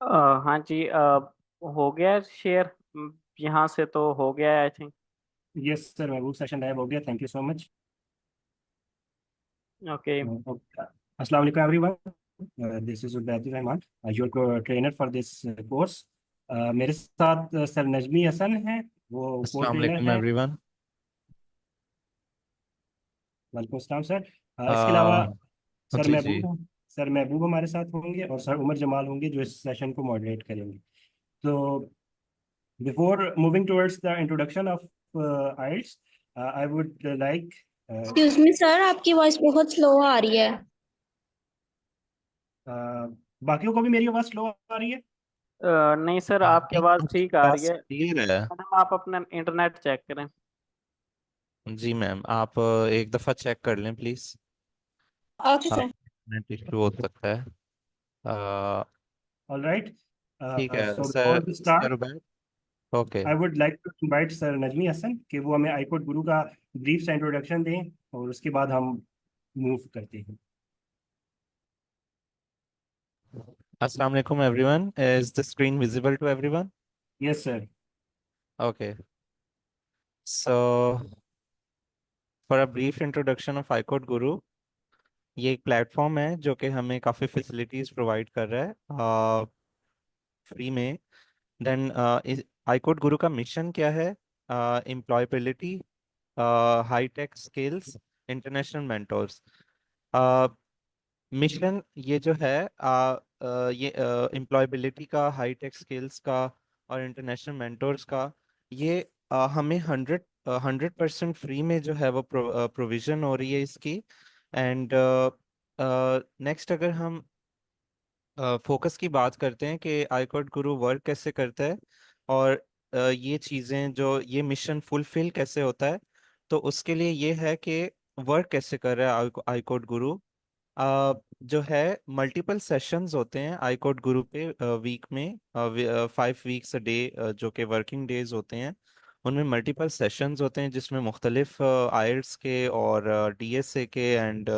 हाँ जी, हो गया शेयर। यहाँ से तो हो गया है I think. Yes sir, Mehboob session live हो गया। Thank you so much. Okay. अस्सलाम वालेकुम everyone. This is Ubaidur Rahman, your trainer for this course. मेरे साथ सर नजमी हसन है, वो को अस्सलाम ट्रेनर वालेकुम हैं। एवरीवन। वालेकुम अस्सलाम सर। इसके अलावा आ, सर जी जी। महबूब सर महबूब हमारे साथ होंगे, और सर उमर जमाल होंगे जो इस सेशन को मॉडरेट करेंगे। तो before moving towards the introduction of IELTS, I would like excuse me sir, आपकी वॉइस बहुत स्लो आ रही है। बाकियों को भी मेरी आवाज़ स्लो आ रही है? नहीं सर, आपकी आवाज़ आपकी ठीक आ रही आवाज है। क्लियर है। मैडम आप अपना इंटरनेट चेक करें। जी मैम, आप एक दफ़ा चेक कर लें प्लीज़। ओके आप सर। नेट इशू हो सकता है। Uh, all right. ठीक है so sir. Before we sir start, बैठ। Okay. I would like to invite sir Najmi Hasan कि वो हमें आईकोड गुरु का ब्रीफ सा इंट्रोडक्शन दें, और उसके बाद हम मूव करते हैं। अस्सलाम वालेकुम everyone. Is the screen visible to everyone? Yes sir. Okay. So for a brief introduction of iCode Guru, ये एक प्लेटफॉर्म है जो कि हमें काफ़ी फैसिलिटीज़ प्रोवाइड कर रहा है फ्री में। देन आईकोड गुरु का मिशन क्या है? Employability, high tech skills, international mentors. Mission ये जो है ये एम्प्लॉयबिलिटी का, हाई टेक स्किल्स का और इंटरनेशनल मेंटोर्स का, ये हमें 100% फ्री में जो है वो प्रोविजन हो रही है इसकी। एंड नेक्स्ट अगर हम फोकस की बात करते हैं कि आईकॉड गुरु वर्क कैसे करता है और ये चीज़ें जो ये मिशन फुलफिल कैसे होता है, तो उसके लिए ये है कि वर्क कैसे कर रहा है आईकॉड गुरु। जो है मल्टीपल सेशंस होते हैं आईकॉड गुरु पे वीक में, 5 वीक्स अ डे जो कि वर्किंग डेज होते हैं, उनमें मल्टीपल सेशंस होते हैं जिसमें मुख्तलिफ आयल्स के और डीएसए के एंड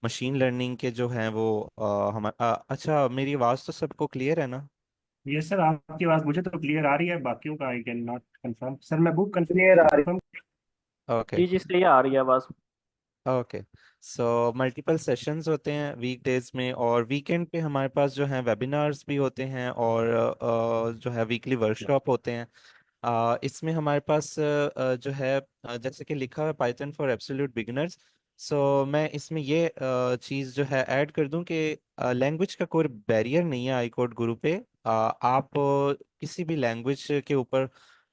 मशीन लर्निंग के जो हैं वो अच्छा, मेरी आवाज़ तो सबको क्लियर है ना? यस सर, आपकी आवाज़ मुझे तो क्लियर आ रही है, बाकियों का I can not confirm. Sir मैं बुक क्लियर आ रही। कंफर्म। ओके। जी जी, सही आ रही है आवाज़। ओके। सो मल्टीपल सेशंस होते हैं वीकडेज में, और वीकेंड पे हमारे पास जो है वेबिनार्स भी होते हैं और जो है वीकली वर्कशॉप होते हैं। इसमें हमारे पास जो है जैसे कि लिखा है पाइथन फॉर एब्सोल्यूट बिगिनर्स। सो मैं इसमें ये चीज़ जो है ऐड कर दूं कि लैंग्वेज का कोई बैरियर नहीं है आईकोड गुरु पे। आप किसी भी लैंग्वेज के ऊपर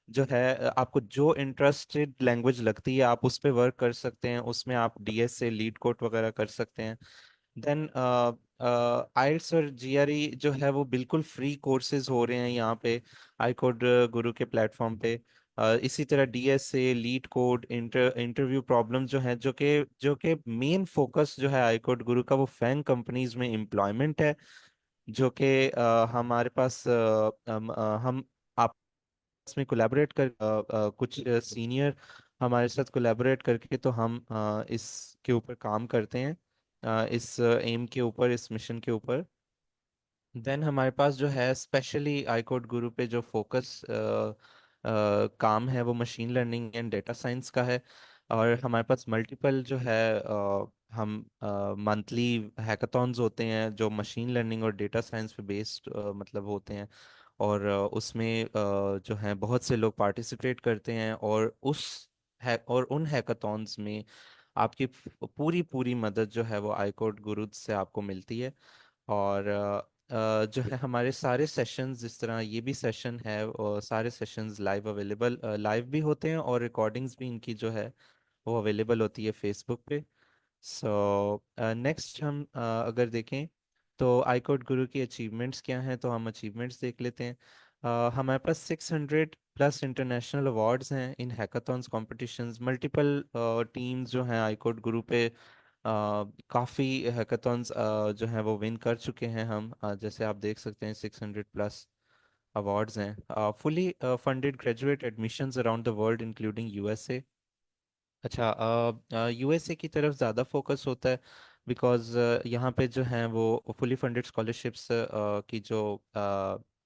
जो है आपको जो इंटरेस्टेड लैंग्वेज लगती है आप उस पर वर्क कर सकते हैं, उसमें आप डीएस से लीड कोड वगैरह कर सकते हैं। देन आइल्स और जीआरई जो है वो बिल्कुल फ्री कोर्सेज हो रहे हैं यहाँ पे आईकोड गुरु के प्लेटफॉर्म पे। इसी तरह DSA, leet code, interview problem जो है, जो कि मेन फोकस जो है आईकोड गुरु का वो फैंग कंपनीज में एम्प्लॉयमेंट है, जो कि हमारे पास हम आपस में कोलैबोरेट कर कुछ सीनियर हमारे साथ कोलैबोरेट करके तो हम इसके ऊपर काम करते हैं, इस एम के ऊपर, इस मिशन के ऊपर। देन हमारे पास जो है स्पेशली आईकोड गुरु पे जो फोकस काम है वो machine learning and data science का है। और हमारे पास मल्टीपल जो है हम मंथली हैकाथॉन्स होते हैं जो मशीन लर्निंग और डेटा साइंस पे बेस्ड मतलब होते हैं। और उसमें जो है बहुत से लोग पार्टिसिपेट करते हैं, और और उन हैकाथॉन्स में आपकी पूरी पूरी मदद जो है वो आईकोड गुरु से आपको मिलती है। और जो है हमारे सारे सेशंस, जिस तरह ये भी सेशन है, और सारे सेशंस लाइव अवेलेबल लाइव भी होते हैं और रिकॉर्डिंग्स भी इनकी जो है वो अवेलेबल होती है फेसबुक पे। सो नेक्स्ट हम अगर देखें तो आईकोड गुरु की अचीवमेंट्स क्या हैं, तो हम अचीवमेंट्स देख लेते हैं। हमारे पास 600+ इंटरनेशनल अवार्ड्स हैं इन हैकाथॉन्स कॉम्पिटिशन्स। मल्टीपल टीम्स जो हैं आईकोड गुरु पे काफ़ी हैकाथॉन्स जो हैं वो विन कर चुके हैं हम। जैसे आप देख सकते हैं 600+ अवार्ड्स हैं। Fully funded graduate admissions around the world including USA. अच्छा, यूएसए की तरफ ज़्यादा फोकस होता है बिकॉज यहाँ पे जो हैं वो फुली फंडेड स्कॉलरशिप्स की जो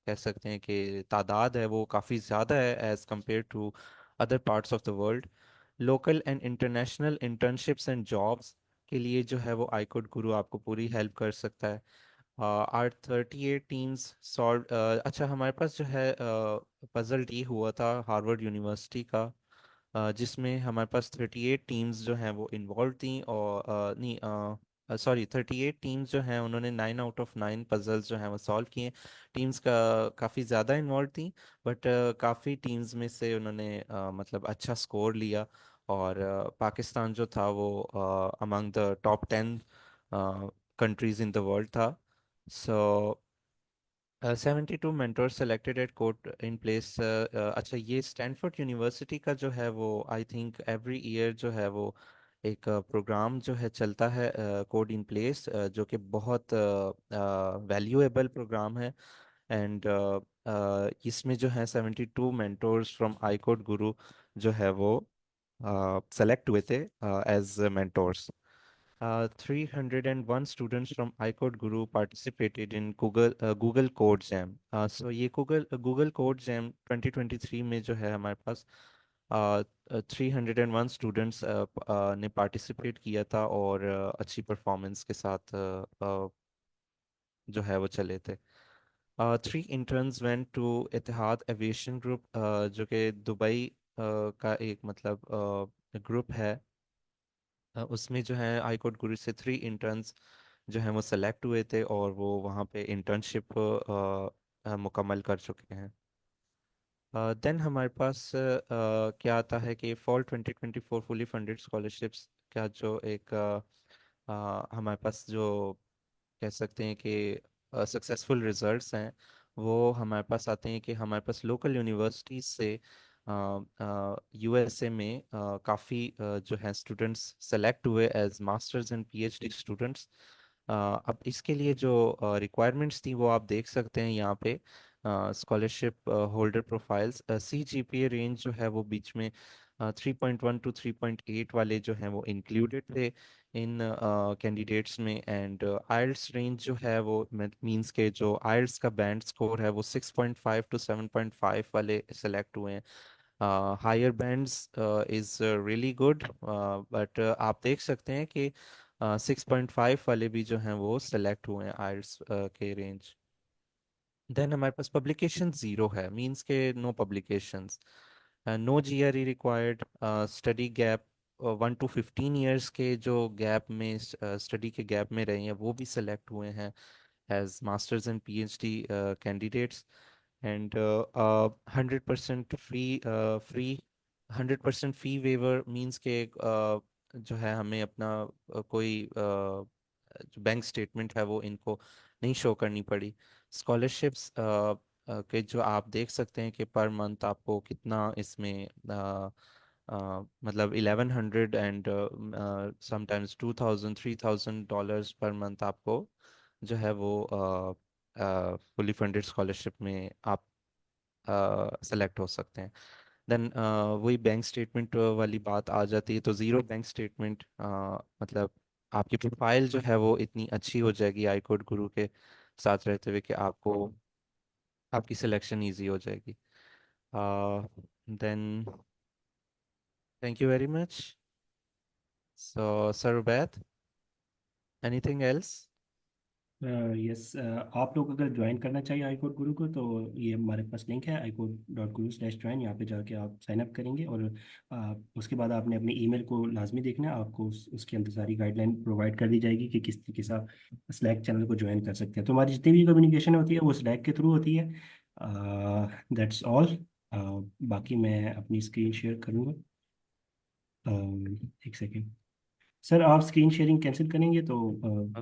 कह सकते हैं कि तादाद है वो काफ़ी ज़्यादा है as compare to other parts of the world. Local and international internships and jobs के लिए जो है वो आईकोड गुरु आपको पूरी हेल्प कर सकता है। Are 38 teams solve. अच्छा, हमारे पास जो है पजल डी हुआ था हार्वर्ड यूनिवर्सिटी का, जिसमें हमारे पास 38 टीम्स जो हैं वो इन्वॉल्व थी, और नहीं, सॉरी, 38 टीम्स जो हैं उन्होंने 9 आउट ऑफ 9 पजल्स जो हैं वो सॉल्व किए। टीम्स का काफ़ी ज़्यादा इन्वॉल्व थी, बट काफ़ी टीम्स में से उन्होंने मतलब अच्छा स्कोर लिया, और पाकिस्तान जो था वो among the top 10 countries in the world था। सो 72 mentor selected at code in place. अच्छा, ये स्टैनफोर्ड यूनिवर्सिटी का जो है वो आई थिंक एवरी ईयर जो है वो एक प्रोग्राम जो है चलता है कोड इन प्लेस, जो कि बहुत वैल्यूएबल प्रोग्राम है। एंड इसमें जो है 72 मेंटोर्स फ्रॉम आई कोड गुरु जो है वो सेलेक्ट हुए थे as mentors. 301 students from iCode Guru participated in Google Code Jam. So ये Google Code Jam 2023 में जो है हमारे पास 301 स्टूडेंट्स ने पार्टिसिपेट किया था, और अच्छी परफॉर्मेंस के साथ जो है वो चले थे। 3 interns went to Etihad aviation group, जो कि दुबई का एक मतलब ग्रुप है। उसमें जो है आईकोड गुरु से 3 interns जो हैं वो सेलेक्ट हुए थे, और वो वहाँ पे इंटर्नशिप मुकम्मल कर चुके हैं। देन हमारे पास क्या आता है कि फॉल 2024 फुली फंडेड स्कॉलरशिप्स का जो एक हमारे पास जो कह सकते हैं कि सक्सेसफुल रिजल्ट्स हैं, वो हमारे पास आते हैं कि हमारे पास लोकल यूनिवर्सिटीज से यूएसए में काफ़ी जो है स्टूडेंट्स सेलेक्ट हुए as masters and PhD students. अब इसके लिए जो रिक्वायरमेंट्स थी वो आप देख सकते हैं यहाँ पे। Scholarship holder profiles, CGPA range जो है वो बीच में 3.1 to 3.8 वाले जो हैं वो इंक्लूडेड थे इन कैंडिडेट्स में। एंड आइल्स रेंज जो है वो मींस के जो आइल्स का बैंड स्कोर है वो 6.5 to 7.5 वाले सेलेक्ट हुए हैं। Higher bands is really good, but आप देख सकते हैं कि 6.5 वाले भी जो हैं वो सेलेक्ट हुए हैं आइल्स के रेंज। देन हमारे पास पब्लिकेशन ज़ीरो है, मींस के no publications. No GRE required. Study gap 1 to 15 years के जो गैप में स्टडी के गैप में रहे हैं वो भी सेलेक्ट हुए हैं as masters and PhD candidates. And 100% free 100% fee waiver means के जो है हमें अपना कोई जो बैंक स्टेटमेंट है वो इनको नहीं शो करनी पड़ी। स्कॉलरशिप्स के जो आप देख सकते हैं कि पर मंथ आपको कितना इसमें मतलब 1100 एंड समटाइम्स $2000 $3000 पर मंथ आपको जो है वो फुली फंडेड स्कॉलरशिप में आप सेलेक्ट हो सकते हैं। देन वही बैंक स्टेटमेंट वाली बात आ जाती है, तो ज़ीरो बैंक स्टेटमेंट मतलब आपकी प्रोफाइल जो है वो इतनी अच्छी हो जाएगी आईकोड गुरु के साथ रहते हुए कि आपको आपकी सिलेक्शन इजी हो जाएगी। Then thank you very much. So sir Ubaid, anything else? Yes, आप लोग अगर ज्वाइन करना चाहिए आईकोड गुरु को तो ये हमारे पास लिंक है iCode.guru/join। यहाँ पे जाके आप साइन अप करेंगे और उसके बाद आपने अपने ईमेल को लाजमी देखना है। आपको उसके अंदर सारी गाइडलाइन प्रोवाइड कर दी जाएगी कि किस तरीके से आप स्लैक चैनल को ज्वाइन कर सकते हैं। तो हमारी जितनी भी कम्युनिकेशन होती है वो स्लैक के थ्रू होती है। That's all. बाकी मैं अपनी स्क्रीन शेयर करूँगा। एक सेकेंड सर, आप स्क्रीन शेयरिंग कैंसिल करेंगे तो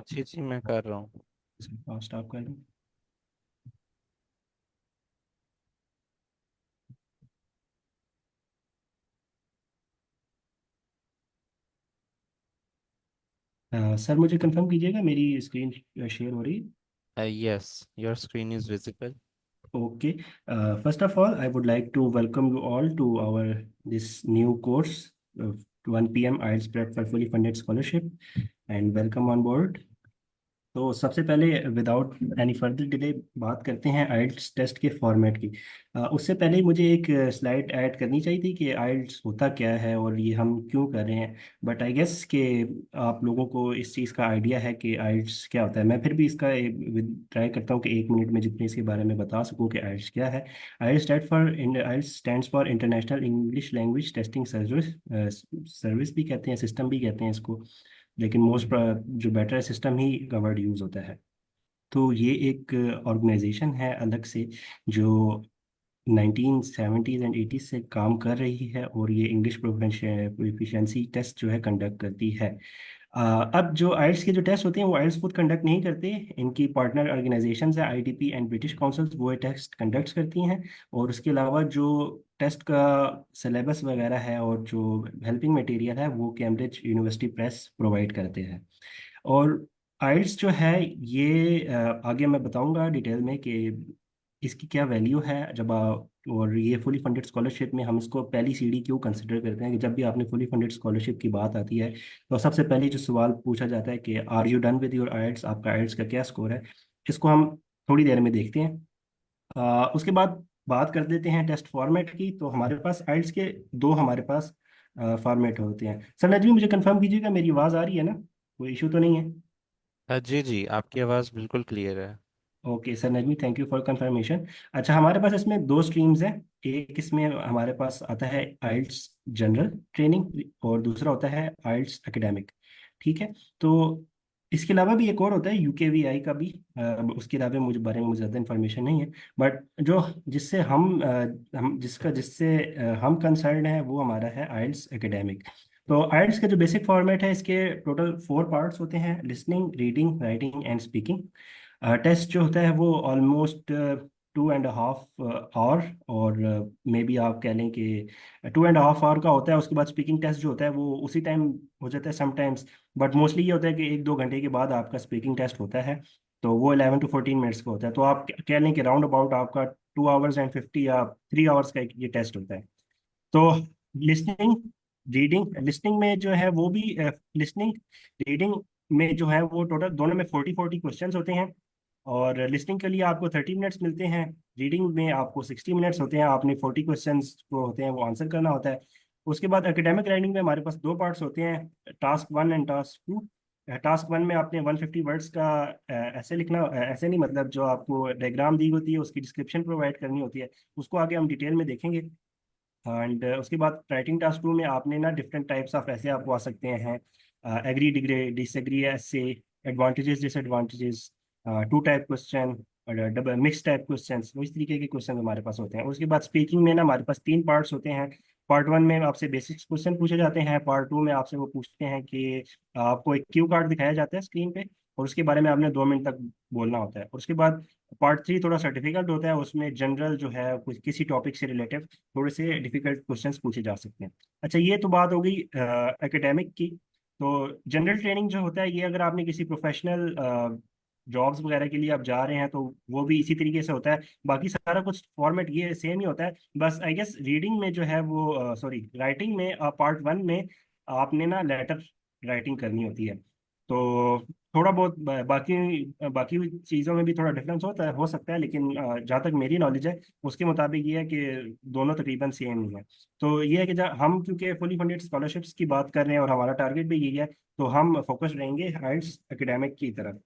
जी जी, मैं कर रहा हूँ। आप स्टॉप कर दें। सर मुझे कंफर्म कीजिएगा मेरी स्क्रीन शेयर हो रही है। Yes, your screen is visible. Okay. First of all, I would like to welcome you all to our this new course of 1 p.m. IELTS Prep for Fully Funded Scholarship, and welcome on board. तो सबसे पहले without any further delay बात करते हैं आइल्स test के format की। उससे पहले मुझे एक स्लाइड ऐड करनी चाहिए थी कि आइल्स होता क्या है और ये हम क्यों कर रहे हैं, बट आई गेस कि आप लोगों को इस चीज़ का आइडिया है कि आइल्स क्या होता है। मैं फिर भी इसका ट्राई करता हूँ कि 1 मिनट में जितने इसके बारे में बता सकूँ कि आइल्स क्या है। IELTS stands for international English language testing service. Service भी कहते हैं, सिस्टम भी कहते हैं इसको, लेकिन मोस्ट जो बेटर सिस्टम ही का वर्ड यूज़ होता है। तो ये एक ऑर्गेनाइजेशन है अलग से जो 1970s एंड 80s से काम कर रही है, और ये इंग्लिश प्रोफिशिएंसी टेस्ट जो है कंडक्ट करती है। अब जो आइल्स के जो टेस्ट होते हैं वो आइल्स खुद कंडक्ट नहीं करते, इनकी पार्टनर ऑर्गेनाइजेशन है आईडीपी एंड ब्रिटिश काउंसिल, वो ये टेस्ट कंडक्ट करती हैं। और उसके अलावा जो टेस्ट का सिलेबस वगैरह है और जो हेल्पिंग मटेरियल है वो कैम्ब्रिज यूनिवर्सिटी प्रेस प्रोवाइड करते हैं। और आइल्स जो है ये आगे मैं बताऊंगा डिटेल में कि इसकी क्या वैल्यू है जब आप, और ये फुली फंडेड स्कॉलरशिप में हम इसको पहली सीढ़ी क्यों कंसिडर करते हैं कि जब भी आपने फुली फंडेड स्कॉलरशिप की बात आती है तो सबसे पहले जो सवाल पूछा जाता है कि are you done with your IELTS, आपका आइल्स का क्या स्कोर है। इसको हम थोड़ी देर में देखते हैं। उसके बाद बात कर देते हैं टेस्ट फॉर्मेट की। तो हमारे पास आइल्स के दो हमारे पास फॉर्मेट होते हैं। सर नजमी मुझे कंफर्म कीजिएगा मेरी आवाज़ आ रही है ना, कोई इशू तो नहीं है? जी जी, आपकी आवाज़ बिल्कुल क्लियर है। Okay sir Najmi, thank you for confirmation. अच्छा, हमारे पास इसमें दो स्ट्रीम्स हैं। एक इसमें हमारे पास आता है आइल्स जनरल ट्रेनिंग और दूसरा होता है आइल्स एकेडमिक। ठीक है। तो इसके अलावा भी एक और होता है यूकेवीआई का भी, उसके अलावा मुझे बारे में मुझे ज़्यादा इन्फॉर्मेशन नहीं है। बट जो जिससे हम जिससे हम कंसर्न है वो हमारा है आइल्स एकेडमिक। तो आइल्स का जो बेसिक फॉर्मेट है इसके टोटल 4 पार्ट्स होते हैं: listening, reading, writing and speaking. Test जो होता है वो ऑलमोस्ट 2.5 आवर, और मे बी आप कह लें कि 2.5 आवर का होता है। उसके बाद स्पीकिंग टेस्ट जो होता है वो उसी टाइम हो जाता है समटाइम्स, बट मोस्टली ये होता है कि 1-2 घंटे के बाद आपका स्पीकिंग टेस्ट होता है। तो वो 11 to 14 मिनट्स का होता है। तो आप कह लें कि राउंड अबाउट आपका 2 hours and 50 या 3 hours का ये टेस्ट होता है। तो लिसनिंग, रीडिंग, लिसनिंग में जो है वो भी लिसनिंग रीडिंग में जो है वो टोटल दोनों में 40-40 क्वेश्चंस होते हैं। और लिसनिंग के लिए आपको 30 मिनट्स मिलते हैं, रीडिंग में आपको 60 मिनट्स होते हैं। आपने 40 क्वेश्चंस को होते हैं वो आंसर करना होता है। उसके बाद एकेडमिक राइटिंग में हमारे पास 2 पार्ट्स होते हैं, टास्क 1 एंड टास्क 2। टास्क 1 में आपने 150 वर्ड्स का ऐसे लिखना, ऐसे नहीं मतलब जो आपको डायग्राम दी होती है उसकी डिस्क्रिप्शन प्रोवाइड करनी होती है, उसको आगे हम डिटेल में देखेंगे। एंड उसके बाद राइटिंग टास्क 2 में आपने ना डिफरेंट टाइप्स ऑफ ऐसे आपको आ सकते हैं: एग्री, डिग्री, डिसएग्री, ऐसे, advantages, disadvantages, two type question और डबल मिक्स टाइप क्वेश्चन। वो इस तरीके के क्वेश्चन हमारे पास होते हैं। उसके बाद स्पीकिंग में ना हमारे पास 3 पार्ट्स होते हैं। पार्ट 1 में आपसे बेसिक्स क्वेश्चन पूछे जाते हैं। पार्ट 2 में आपसे वो पूछते हैं कि आपको एक क्यू कार्ड दिखाया जाता है स्क्रीन पे, और उसके बारे में आपने 2 मिनट तक बोलना होता है। और उसके बाद पार्ट 3 थोड़ा सा डिफिकल्ट होता है, उसमें जनरल जो है कुछ किसी टॉपिक से रिलेटेड थोड़े से डिफिकल्ट क्वेश्चंस पूछे जा सकते हैं। अच्छा, ये तो बात हो गई एकेडमिक की। तो जनरल ट्रेनिंग जो होता है ये अगर आपने किसी प्रोफेशनल जॉब्स वगैरह के लिए आप जा रहे हैं तो वो भी इसी तरीके से होता है। बाकी सारा कुछ फॉर्मेट ये सेम ही होता है। बस आई गेस रीडिंग में जो है वो सॉरी राइटिंग में पार्ट 1 में आपने ना लेटर राइटिंग करनी होती है। तो थोड़ा बहुत बाकी बाकी चीज़ों में भी थोड़ा डिफरेंस होता है, हो सकता है, लेकिन जहाँ तक मेरी नॉलेज है उसके मुताबिक ये है कि दोनों तकरीबन सेम ही है। तो ये है कि जब हम क्योंकि फुली फंडेड स्कॉलरशिप्स की बात कर रहे हैं और हमारा टारगेट भी यही है, तो हम फोकस रहेंगे हाइट्स एकेडमिक की तरफ।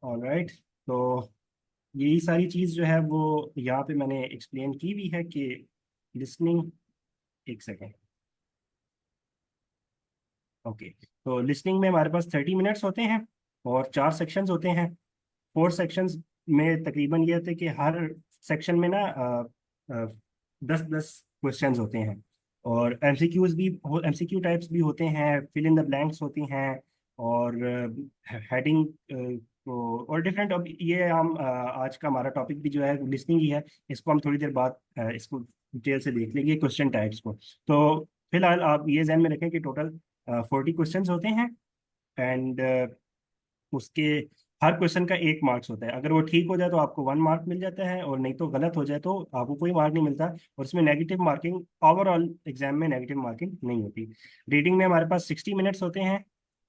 ऑलराइट। तो यही सारी चीज़ जो है वो यहाँ पे मैंने एक्सप्लेन की भी है कि लिसनिंग, एक सेकेंड, ओके। तो लिसनिंग में हमारे पास 30 मिनट्स होते हैं और 4 सेक्शंस होते हैं। 4 सेक्शंस में तकरीबन ये होते हैं कि हर सेक्शन में ना 10-10 क्वेश्चंस होते हैं। और एमसीक्यूज भी, एमसीक्यू टाइप्स भी होते हैं, फिल इन द ब्लैंक्स होती हैं, और हेडिंग और डिफरेंट। अब ये हम आज का हमारा टॉपिक भी जो है लिसनिंग ही है, इसको हम थोड़ी देर बाद इसको डिटेल से देख लेंगे क्वेश्चन टाइप्स को। तो फिलहाल आप ये ध्यान में रखें कि टोटल 40 क्वेश्चंस होते हैं। एंड उसके हर क्वेश्चन का 1 मार्क्स होता है। अगर वो ठीक हो जाए तो आपको 1 मार्क मिल जाता है, और नहीं तो गलत हो जाए तो आपको कोई मार्क नहीं मिलता। और इसमें नेगेटिव मार्किंग, ओवरऑल एग्जाम में नेगेटिव मार्किंग नहीं होती। रीडिंग में हमारे पास 60 मिनट्स होते हैं।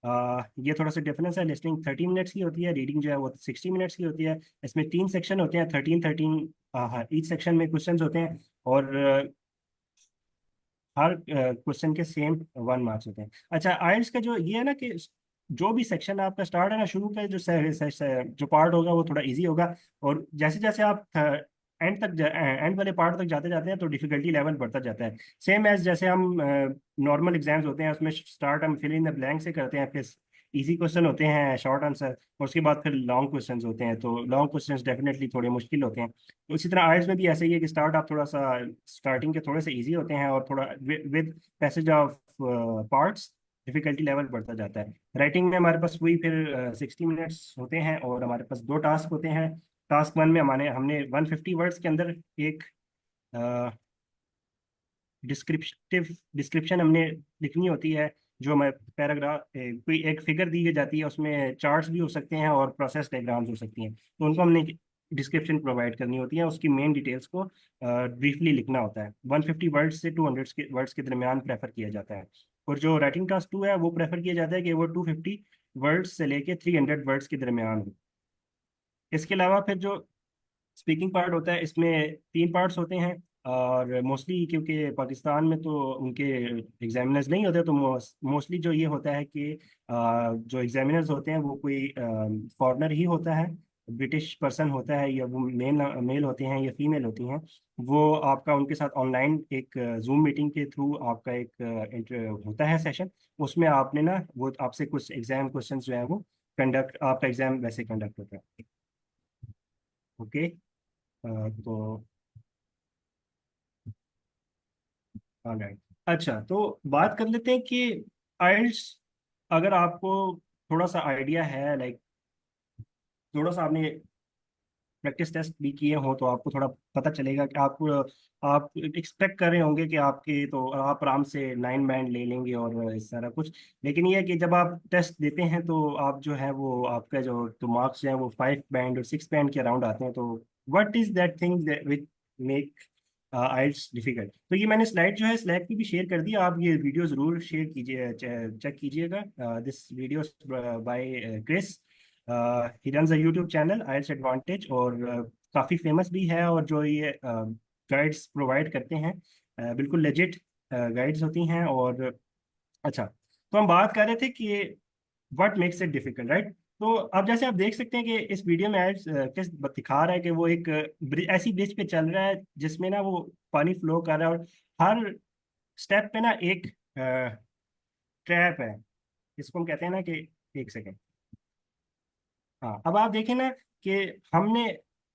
ये थोड़ा सा डिफरेंस है। लिसनिंग 30 मिनट्स की होती है, रीडिंग जो है वो 60 मिनट्स की होती है। इसमें 3 सेक्शन होते हैं, 13 13। हाँ, ईच सेक्शन में क्वेश्चंस होते हैं, और हर क्वेश्चन के सेम 1 मार्क्स होते हैं। अच्छा, आइल्स का जो ये है ना कि जो भी सेक्शन आपका स्टार्ट है ना, शुरू का जो जो पार्ट होगा वो थोड़ा इजी होगा, और जैसे जैसे आप एंड वाले पार्ट तक जाते जाते हैं तो डिफिकल्टी लेवल बढ़ता जाता है। सेम एज जैसे हम नॉर्मल एग्जाम्स होते हैं, उसमें स्टार्ट हम फिल इन द ब्लैंक से करते हैं, फिर इजी क्वेश्चन होते हैं, शॉर्ट आंसर, और उसके बाद फिर लॉन्ग क्वेश्चंस होते हैं, तो लॉन्ग क्वेश्चंस डेफिनेटली थोड़े मुश्किल होते हैं। तो उसी तरह आइल्स में भी ऐसा ही है कि स्टार्ट आप थोड़ा सा स्टार्टिंग के थोड़े से इजी होते हैं, और थोड़ा with passage of parts difficulty level बढ़ता जाता है। राइटिंग में हमारे पास वही फिर 60 मिनट्स होते हैं, और हमारे पास 2 टास्क होते हैं। टास्क 1 में हमने 150 वर्ड्स के अंदर एक डिस्क्रिप्टिव डिस्क्रिप्शन हमने लिखनी होती है, जो हमें पैराग्राफ कोई एक फिगर दी जाती है, उसमें चार्ट्स भी हो सकते हैं और प्रोसेस डायग्राम्स हो सकती हैं, तो उनको हमने डिस्क्रिप्शन प्रोवाइड करनी होती है, उसकी मेन डिटेल्स को ब्रीफली लिखना होता है। 150 वर्ड्स से 200 के वर्ड्स के दरमियान प्रेफर किया जाता है। और जो राइटिंग टास्क 2 है वो प्रेफर किया जाता है कि वो 250 वर्ड्स से लेके 300 वर्ड्स के दरमियान हो। इसके अलावा फिर जो स्पीकिंग पार्ट होता है, इसमें 3 पार्ट्स होते हैं, और मोस्टली क्योंकि पाकिस्तान में तो उनके एग्जामिनर्स नहीं होते, तो मोस्टली जो ये होता है कि जो एग्जामिनर्स होते हैं वो कोई फॉरेनर ही होता है, ब्रिटिश पर्सन होता है, या वो मेल मेल होते हैं या फीमेल होती हैं। वो आपका उनके साथ ऑनलाइन एक जूम मीटिंग के थ्रू आपका एक होता है सेशन। उसमें आपने ना, वो आपसे कुछ एग्जाम क्वेश्चन जो है वो कंडक्ट, आपका एग्जाम वैसे कंडक्ट होता है। ओके। तो ऑलराइट। अच्छा, तो बात कर लेते हैं कि आइल्स, अगर आपको थोड़ा सा आइडिया है, लाइक थोड़ा सा आपने प्रैक्टिस टेस्ट भी किए हो, तो आपको थोड़ा पता चलेगा कि आप एक्सपेक्ट कर रहे होंगे कि आपके तो आप आराम से 9 बैंड ले लेंगे और इस सारा कुछ। लेकिन ये है कि जब आप टेस्ट देते हैं तो आप जो है वो आपका जो तो मार्क्स हैं वो 5 बैंड और 6 बैंड के अराउंड आते हैं। तो what is that thing which make IELTS difficult? तो ये मैंने स्लाइड जो है स्लैक पे भी शेयर कर दी, आप ये वीडियो जरूर शेयर कीजिए, चेक कीजिएगा। This video by Chris, he runs a YouTube channel IELTS advantage, और काफ़ी फेमस भी है, और जो ये गाइड्स प्रोवाइड करते हैं बिल्कुल लेजिट गाइड्स होती हैं। और अच्छा, तो हम बात कर रहे थे कि what makes it difficult, right? तो अब जैसे आप देख सकते हैं कि इस वीडियो में एड्स किस दिखा रहा है कि वो एक ऐसी ब्रिज पे चल रहा है जिसमें ना वो पानी फ्लो कर रहा है, और हर स्टेप पे ना एक ट्रैप है, जिसको हम कहते हैं ना कि, एक सेकेंड, हाँ, अब आप देखें ना कि हमने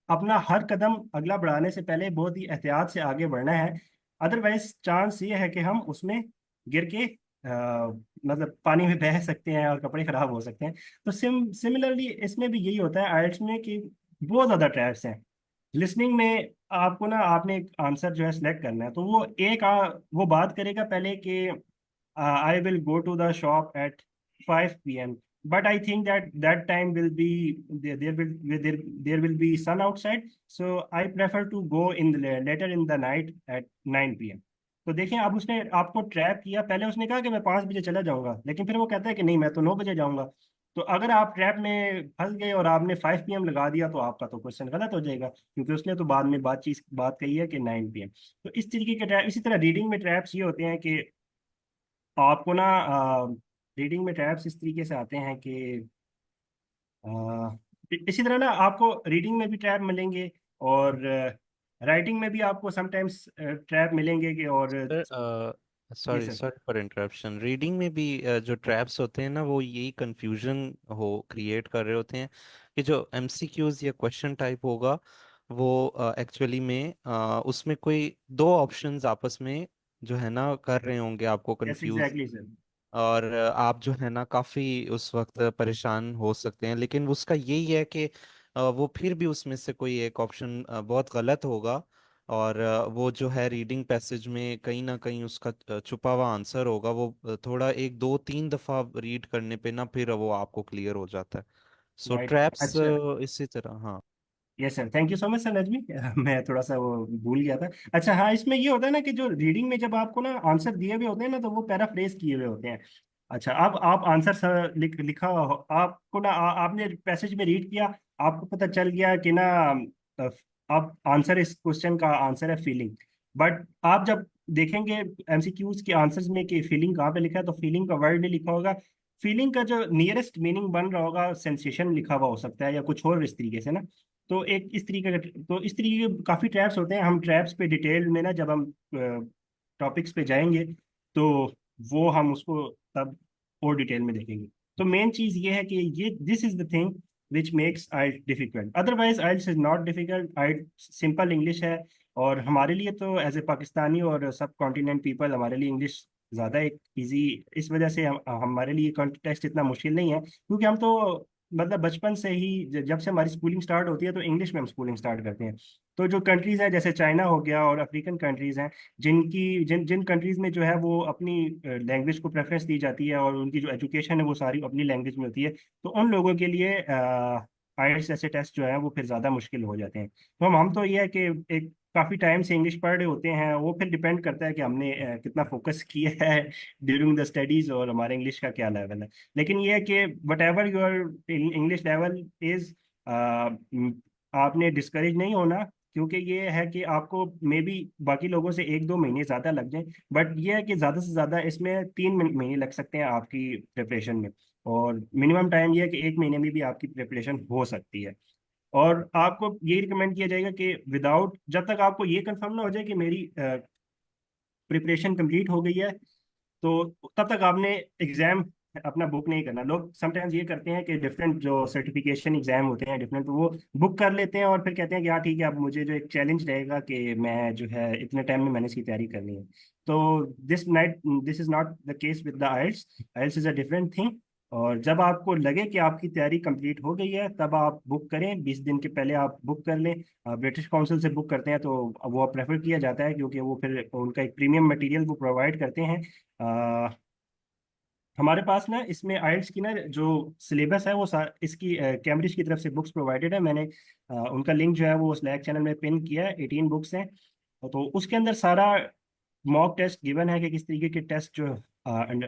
अपना हर कदम अगला बढ़ाने से पहले बहुत ही एहतियात से आगे बढ़ना है। अदरवाइज चांस ये है कि हम उसमें गिर के मतलब पानी में बह सकते हैं और कपड़े खराब हो सकते हैं। तो सिमिलरली इसमें भी यही होता है आइल्स में कि बहुत ज़्यादा ट्रैप्स हैं। लिसनिंग में आपको ना, आपने एक आंसर जो है सिलेक्ट करना है, तो वो वो बात करेगा पहले कि I will go to the shop at 5 p.m. But I think that time will be there will be sun outside, so I prefer to go in later in the night at 9 p.m. तो देखें, अब उसने आपको trap किया। पहले उसने कहा कि मैं 5 बजे चला जाऊंगा, लेकिन फिर वो कहता है कि नहीं, मैं तो 9 बजे जाऊंगा। तो अगर आप ट्रैप में फंस गए और आपने 5 p.m. लगा दिया, तो आपका तो क्वेश्चन गलत हो जाएगा, क्योंकि उसने तो बाद में बात कही है कि 9 p.m. तो इस तरीके के ट्रैप, इसी तरह रीडिंग में ट्रैप्स ये होते हैं कि आपको ना रीडिंग में ट्रैप्स इस तरीके से आते हैं कि इसी तरह ना आपको रीडिंग में भी ट्रैप मिलेंगे, और राइटिंग में भी आपको समटाइम्स ट्रैप मिलेंगे कि, और sir ji sorry sir. Sorry for interruption. Reading में भी जो ट्रैप्स होते हैं ना, वो यही कंफ्यूजन हो क्रिएट कर रहे होते हैं कि जो एमसीक्यूज या क्वेश्चन टाइप होगा वो एक्चुअली में उसमें कोई दो ऑप्शंस आपस में जो है ना कर रहे होंगे आपको यस, कंफ्यूज, एग्जैक्टली सर। और आप जो है ना काफी उस वक्त परेशान हो सकते हैं। लेकिन उसका यही है कि वो फिर भी उसमें से कोई एक ऑप्शन बहुत गलत होगा, और वो जो है रीडिंग पैसेज में कहीं ना कहीं उसका छुपा हुआ आंसर होगा। वो थोड़ा एक दो तीन दफा रीड करने पे ना फिर वो आपको क्लियर हो जाता है। सो राइट। ट्रैप्स अच्छा। इसी तरह, हाँ। Yes sir, thank you so much sir Najmi. मैं थोड़ा सा वो भूल गया था। अच्छा, हाँ, इसमें ये होता है ना कि जो रीडिंग में जब आपको ना आंसर दिए हुए होते हैं ना, तो वो पैराफ्रेज किए हुए होते हैं। अच्छा, अब आप आंसर सर लिखा आपको ना आपने पैसेज में रीड किया, आपको पता चल गया कि ना आप आंसर, इस क्वेश्चन का आंसर है फीलिंग। बट आप जब देखेंगे एमसीक्यूज के आंसर्स में कि फीलिंग कहाँ पे लिखा है, तो फीलिंग का वर्ड नहीं लिखा होगा। फीलिंग का जो नियरेस्ट मीनिंग बन रहा होगा सेंसेशन लिखा हुआ हो सकता है, या कुछ और इस तरीके से ना। तो एक इस तरीके का, तो इस तरीके के काफी ट्रैप्स होते हैं। हम ट्रैप्स पे डिटेल में ना जब हम टॉपिक्स पे जाएंगे तो वो हम उसको तब और डिटेल में देखेंगे। तो मेन चीज ये है कि ये this is the thing which makes IELTS difficult, otherwise IELTS is not difficult. IELTS simple English है, और हमारे लिए तो एज ए पाकिस्तानी और सब कॉन्टिनेंट पीपल हमारे लिए इंग्लिश ज़्यादा एक इजी, इस वजह से हमारे लिए कॉन्टेक्स्ट इतना मुश्किल नहीं है, क्योंकि हम तो मतलब बचपन से ही जब से हमारी स्कूलिंग स्टार्ट होती है तो इंग्लिश में हम स्कूलिंग स्टार्ट करते हैं। तो जो कंट्रीज हैं जैसे चाइना हो गया और अफ्रीकन कंट्रीज हैं, जिन जिन कंट्रीज में जो है वो अपनी लैंग्वेज को प्रेफरेंस दी जाती है और उनकी जो एजुकेशन है वो सारी अपनी लैंग्वेज में होती है, तो उन लोगों के लिए आइल्स जैसे टेस्ट जो है वो फिर ज़्यादा मुश्किल हो जाते हैं। तो हम तो ये है कि एक काफ़ी टाइम से इंग्लिश पढ़ रहे होते हैं, वो फिर डिपेंड करता है कि हमने कितना फोकस किया है ड्यूरिंग द स्टडीज़ और हमारे इंग्लिश का क्या लेवल है। लेकिन ये है कि what ever your English level is, आपने डिस्करेज नहीं होना, क्योंकि ये है कि आपको मे बी बाकी लोगों से 1-2 महीने ज़्यादा लग जाए, बट ये है कि ज़्यादा से ज़्यादा इसमें 3 महीने लग सकते हैं आपकी प्रिपरेशन में, और मिनिमम टाइम ये है कि 1 महीने में भी आपकी प्रिपरेशन हो सकती है। और आपको ये रिकमेंड किया जाएगा कि विदाउट, जब तक आपको ये कंफर्म ना हो जाए कि मेरी प्रिपरेशन कंप्लीट हो गई है, तो तब तक आपने एग्जाम अपना बुक नहीं करना। लोग समटाइम्स ये करते हैं कि डिफरेंट जो सर्टिफिकेशन एग्जाम होते हैं डिफरेंट, वो बुक कर लेते हैं और फिर कहते हैं कि हाँ ठीक है, अब मुझे जो एक चैलेंज रहेगा कि मैं जो है इतने टाइम में मैंने इसकी तैयारी करनी है। तो this is not the case with the IELTS. IELTS is a different thing. और जब आपको लगे कि आपकी तैयारी कंप्लीट हो गई है तब आप बुक करें, 20 दिन के पहले आप बुक कर लें। ब्रिटिश काउंसिल से बुक करते हैं तो वो प्रेफर किया जाता है, क्योंकि वो फिर उनका एक प्रीमियम मटेरियल वो प्रोवाइड करते हैं। हमारे पास ना इसमें आइल्स की ना जो सिलेबस है वो इसकी कैम्ब्रिज की तरफ से बुक्स प्रोवाइडेड है। मैंने उनका लिंक जो है वो स्लैक चैनल में पिन किया है, 18 बुक्स हैं। तो उसके अंदर सारा मॉक टेस्ट गिवन है कि किस तरीके के टेस्ट जो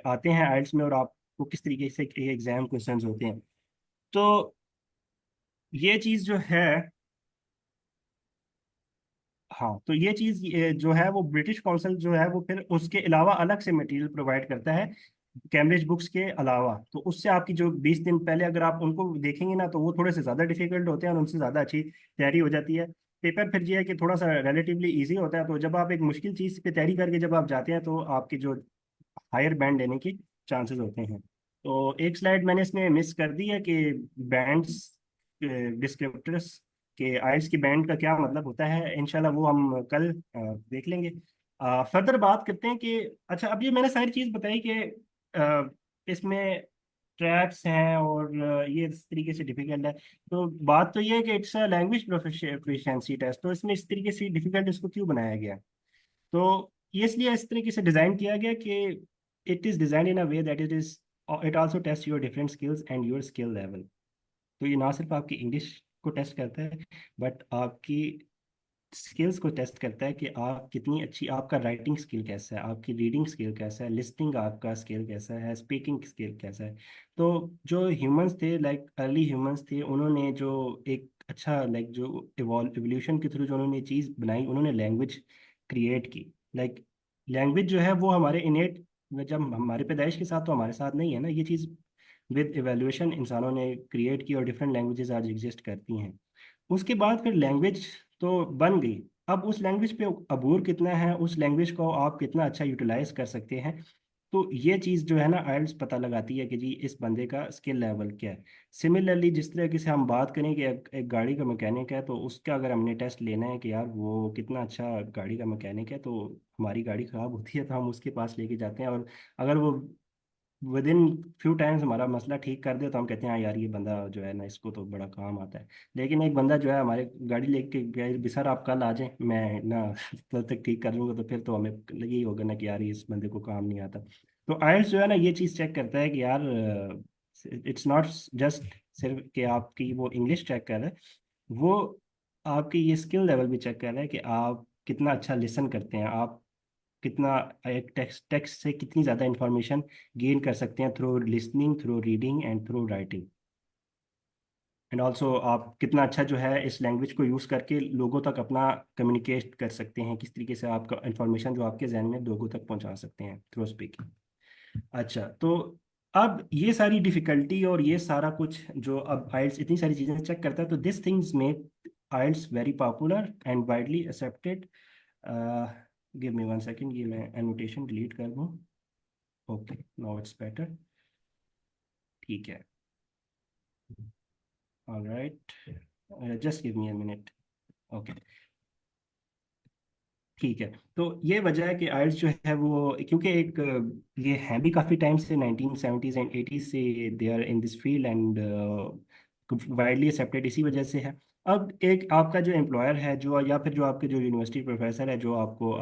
आते हैं आइल्स में, और आपको किस तरीके से एग्जाम क्वेश्चंस होते हैं। तो ये चीज़ जो है, हाँ तो ये चीज़ जो है वो ब्रिटिश काउंसिल जो है वो फिर उसके अलावा अलग से मटेरियल प्रोवाइड करता है कैम्ब्रिज बुक्स के अलावा। तो उससे आपकी जो 20 दिन पहले अगर आप उनको देखेंगे ना तो वो थोड़े से ज़्यादा डिफिकल्ट होते हैं और उनसे ज़्यादा अच्छी तैयारी हो जाती है। पेपर फिर ये है कि थोड़ा सा रिलेटिवली इजी होता है। तो जब आप एक मुश्किल चीज़ पे तैयारी करके जब आप जाते हैं तो आपकी जो हायर बैंड लेने की चांसेस होते हैं। तो एक स्लाइड मैंने इसमें मिस कर दी है कि बैंड्स डिस्क्रिप्टर्स के आइल्स की बैंड का क्या मतलब होता है। इंशाल्लाह वो हम कल देख लेंगे। फर्दर बात करते हैं कि अच्छा, अब ये मैंने सारी चीज़ बताई कि इसमें ट्रैप्स हैं और ये इस तरीके से डिफिकल्ट है। तो बात तो ये है कि it's a language proficiency test, तो इसमें इस तरीके से डिफिकल्ट इसको क्यों बनाया गया? तो ये इसलिए इस तरीके से डिज़ाइन किया गया कि it is designed in a way that it also test your different skills and your skill level. तो ये ना सिर्फ आपकी इंग्लिश को टेस्ट करता है, बट आपकी स्किल्स को टेस्ट करता है कि आप कितनी अच्छी, आपका राइटिंग स्किल कैसा है, आपकी रीडिंग स्किल कैसा है, लिस्टिंग आपका स्किल कैसा है, स्पीकिंग स्किल कैसा है। तो जो ह्यूमंस थे, लाइक अर्ली ह्यूमंस थे, उन्होंने जो एक अच्छा लाइक जो इवोल्यूशन के थ्रू जो उन्होंने चीज़ बनाई, उन्होंने लैंग्वेज क्रिएट की। लाइक लैंग्वेज जो है वो हमारे इनेट, जब हमारे पैदाइश के साथ तो हमारे साथ नहीं है ना ये चीज़, विद एवेल्यूशन इंसानों ने क्रिएट की और डिफरेंट लैंग्वेजेस आज एग्जिस्ट करती हैं। उसके बाद फिर लैंग्वेज तो बन गई। अब उस लैंग्वेज पे अबूर कितना है, उस लैंग्वेज को आप कितना अच्छा यूटिलाइज कर सकते हैं। तो ये चीज़ जो है ना आइल्स पता लगाती है कि जी इस बंदे का स्किल लेवल क्या है। सिमिलरली जिस तरह की से हम बात करें कि एक गाड़ी का मैकेनिक है, तो उसका अगर हमने टेस्ट लेना है कि यार वो कितना अच्छा गाड़ी का मैकेनिक है, तो हमारी गाड़ी ख़राब होती है तो हम उसके पास लेके जाते हैं, और अगर वो विद इन फ्यू टाइम्स हमारा मसला ठीक कर दे तो हम कहते हैं हाँ यार ये बंदा जो है ना इसको तो बड़ा काम आता है। लेकिन एक बंदा जो है हमारे गाड़ी लेके गए भी, सर आप कल आ जाएं मैं ना कल तक ठीक कर लूंगा, तो फिर तो हमें यही होगा ना कि यार इस बंदे को काम नहीं आता। तो आइल्स जो है ना ये चीज़ चेक करता है कि यार इट्स नॉट जस्ट सिर्फ कि आपकी वो इंग्लिश चेक कर रहा है, वो आपकी ये स्किल लेवल भी चेक कर रहा है कि आप कितना अच्छा लिसन करते हैं, आप कितना एक टेक्स्ट से कितनी ज़्यादा इंफॉर्मेशन गेन कर सकते हैं through listening, through reading and through writing. And also आप कितना अच्छा जो है इस लैंग्वेज को यूज़ करके लोगों तक अपना कम्युनिकेट कर सकते हैं, किस तरीके से आपका इंफॉर्मेशन जो आपके जहन में लोगों तक पहुंचा सकते हैं थ्रू स्पीकिंग। अच्छा, तो अब ये सारी डिफिकल्टी और ये सारा कुछ जो अब आइल्स इतनी सारी चीज़ें चेक करता है, तो this things make IELTS very popular and widely accepted. Give me one second, ये मैं एनोटेशन डिलीट कर दूँ। Okay, now it's better. ठीक है, all right, just give me a minute. Okay, ठीक है। तो ये वजह है कि आयल्स जो है वो, क्योंकि एक ये हैं भी काफ़ी टाइम से, 1970s एंड 80s से they are in this field and widely accepted, इसी वजह से है। अब एक आपका जो एम्प्लॉयर है, जो या फिर जो आपके जो यूनिवर्सिटी प्रोफेसर है, जो आपको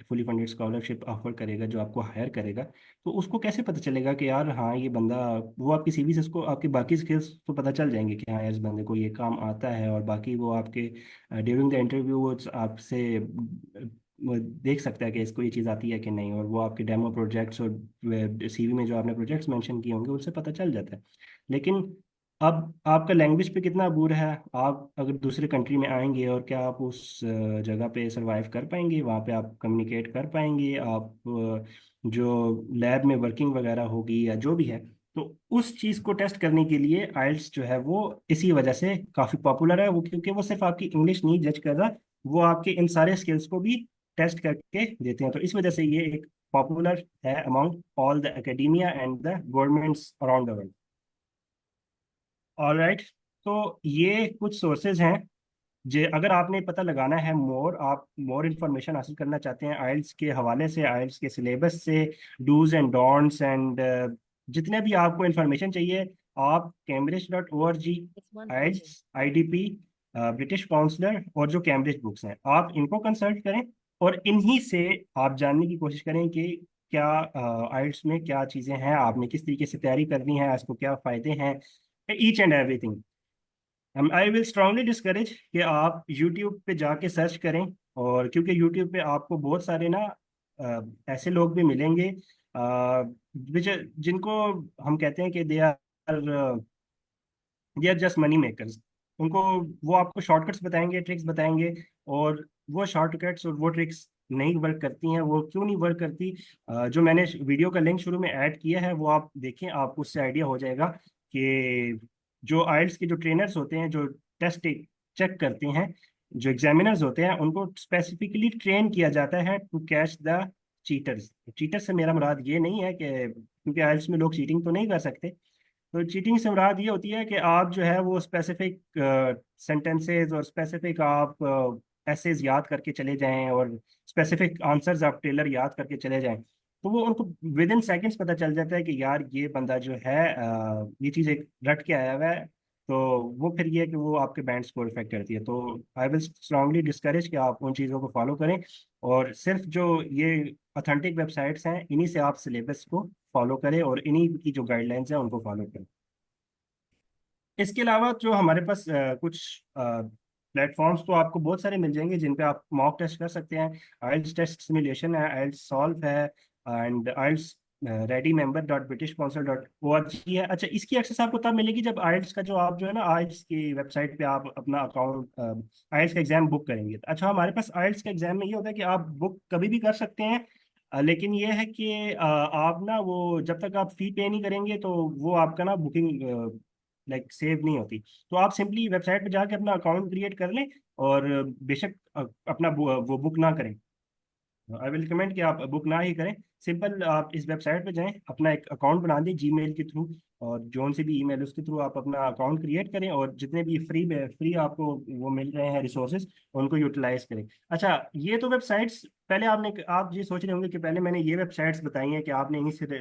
फुली फंडेड स्कॉलरशिप ऑफर करेगा, जो आपको हायर करेगा, तो उसको कैसे पता चलेगा कि यार हाँ ये बंदा, वो आपकी सीवी से उसको आपकी बाकी स्किल्स तो पता चल जाएंगे कि हाँ यार इस बंदे को ये काम आता है, और बाकी वो आपके ड्यूरिंग द इंटरव्यू वो आपसे वो देख सकता है कि इसको ये चीज़ आती है कि नहीं, और वो आपके डेमो प्रोजेक्ट्स और सीवी में जो आपने प्रोजेक्ट्स मेंशन किए होंगे उससे पता चल जाता है। लेकिन अब आपका लैंग्वेज पे कितना अबूर है, आप अगर दूसरे कंट्री में आएंगे और क्या आप उस जगह पे सरवाइव कर पाएंगे, वहाँ पे आप कम्युनिकेट कर पाएंगे, आप जो लैब में वर्किंग वगैरह होगी या जो भी है, तो उस चीज़ को टेस्ट करने के लिए आइल्स जो है वो इसी वजह से काफ़ी पॉपुलर है। वो क्योंकि वो सिर्फ आपकी इंग्लिश नहीं जज कर रहा, वो आपके इन सारे स्किल्स को भी टेस्ट करके देते हैं, तो इस वजह से ये एक पॉपुलर है among all the academia and the governments around the world. All right, तो ये कुछ सोर्सेज हैं, जे अगर आपने पता लगाना है मोर, आप मोर इन्फॉर्मेशन हासिल करना चाहते हैं आइल्स के हवाले से, आइल्स के सिलेबस से, डूज एंड डोंट्स एंड जितने भी आपको इन्फॉर्मेशन चाहिए, आप cambridge.org, आइल्स, IDP, ब्रिटिश काउंसलर और जो कैम्ब्रिज बुक्स हैं, आप इनको कंसल्ट करें और इन्हीं से आप जानने की कोशिश करें कि क्या आइल्स में क्या चीज़ें हैं, आपने किस तरीके से तैयारी करनी है, इसको क्या फ़ायदे हैं, each and everything. I will strongly discourage कि आप यूट्यूब पे जाके सर्च करें, और क्योंकि यूट्यूब पे आपको बहुत सारे ना ऐसे लोग भी मिलेंगे जिनको हम कहते हैं कि they are just money makers. उनको, वो आपको शॉर्टकट्स बताएंगे, ट्रिक्स बताएंगे, और वो शॉर्टकट्स और वो ट्रिक्स नहीं वर्क करती हैं। वो क्यों नहीं वर्क करती? जो मैंने वीडियो का लिंक शुरू में ऐड किया है वो आप देखें, आपको उससे आइडिया हो जाएगा कि जो आइल्स के जो ट्रेनर्स होते हैं, जो टेस्ट चेक करते हैं, जो एग्जामिनर्स होते हैं, उनको स्पेसिफिकली ट्रेन किया जाता है to catch the cheaters. Cheater से मेरा मुराद ये नहीं है कि, क्योंकि आइल्स में लोग चीटिंग तो नहीं कर सकते, तो चीटिंग से मुराद ये होती है कि आप जो है वो स्पेसिफिक सेंटेंसेस और स्पेसिफिक आप ऐसेज याद करके चले जाएं, और स्पेसिफिक आंसर्स आप टेलर याद करके चले जाएं, तो वो उनको विद इन सेकेंड्स पता चल जाता है कि यार ये बंदा जो है ये चीज़ एक रट के आया हुआ है। तो वो फिर ये है कि वो आपके बैंड्स को इफेक्ट करती है। तो आई विल स्ट्रांगली डिस्करेज कि आप उन चीज़ों को फॉलो करें, और सिर्फ जो ये ऑथेंटिक वेबसाइट्स हैं इन्हीं से आप सिलेबस को फॉलो करें और इन्हीं की जो गाइडलाइंस हैं उनको फॉलो करें। इसके अलावा जो हमारे पास कुछ प्लेटफॉर्म्स तो आपको बहुत सारे मिल जाएंगे जिन पे आप मॉक टेस्ट कर सकते हैं। आइल्स टेस्ट सिमुलेशन है, आइल्स सॉल्व है, and IELTS ready member dot British Council dot ORG है। अच्छा, इसकी एक्सेस आपको तब मिलेगी जब आइल्स का जो आप जो है ना आइल्स की वेबसाइट पे आप अपना अकाउंट, आइल्स का एग्जाम बुक करेंगे। अच्छा, हमारे पास आइल्स का एग्जाम में ये होता है कि आप बुक कभी भी कर सकते हैं, लेकिन ये है कि आप ना वो जब तक आप फी पे नहीं करेंगे तो वो आपका ना बुकिंग लाइक सेव नहीं होती। तो आप सिंपली वेबसाइट पे जाके अपना अकाउंट क्रिएट कर लें, और बेशक अपना वो बुक ना करें। आई विल रिकमेंड कि आप बुक ना ही करें। सिंपल आप इस वेबसाइट पे जाएं, अपना एक अकाउंट बना दें जीमेल के थ्रू, और जोन से भी ईमेल उसके थ्रू आप अपना अकाउंट क्रिएट करें, और जितने भी फ्री आपको वो मिल रहे हैं रिसोर्सेज, उनको यूटिलाइज करें। अच्छा, ये तो वेबसाइट्स पहले आप ये सोच रहे होंगे कि पहले मैंने ये वेबसाइट्स बताई हैं कि आपने इन्हीं से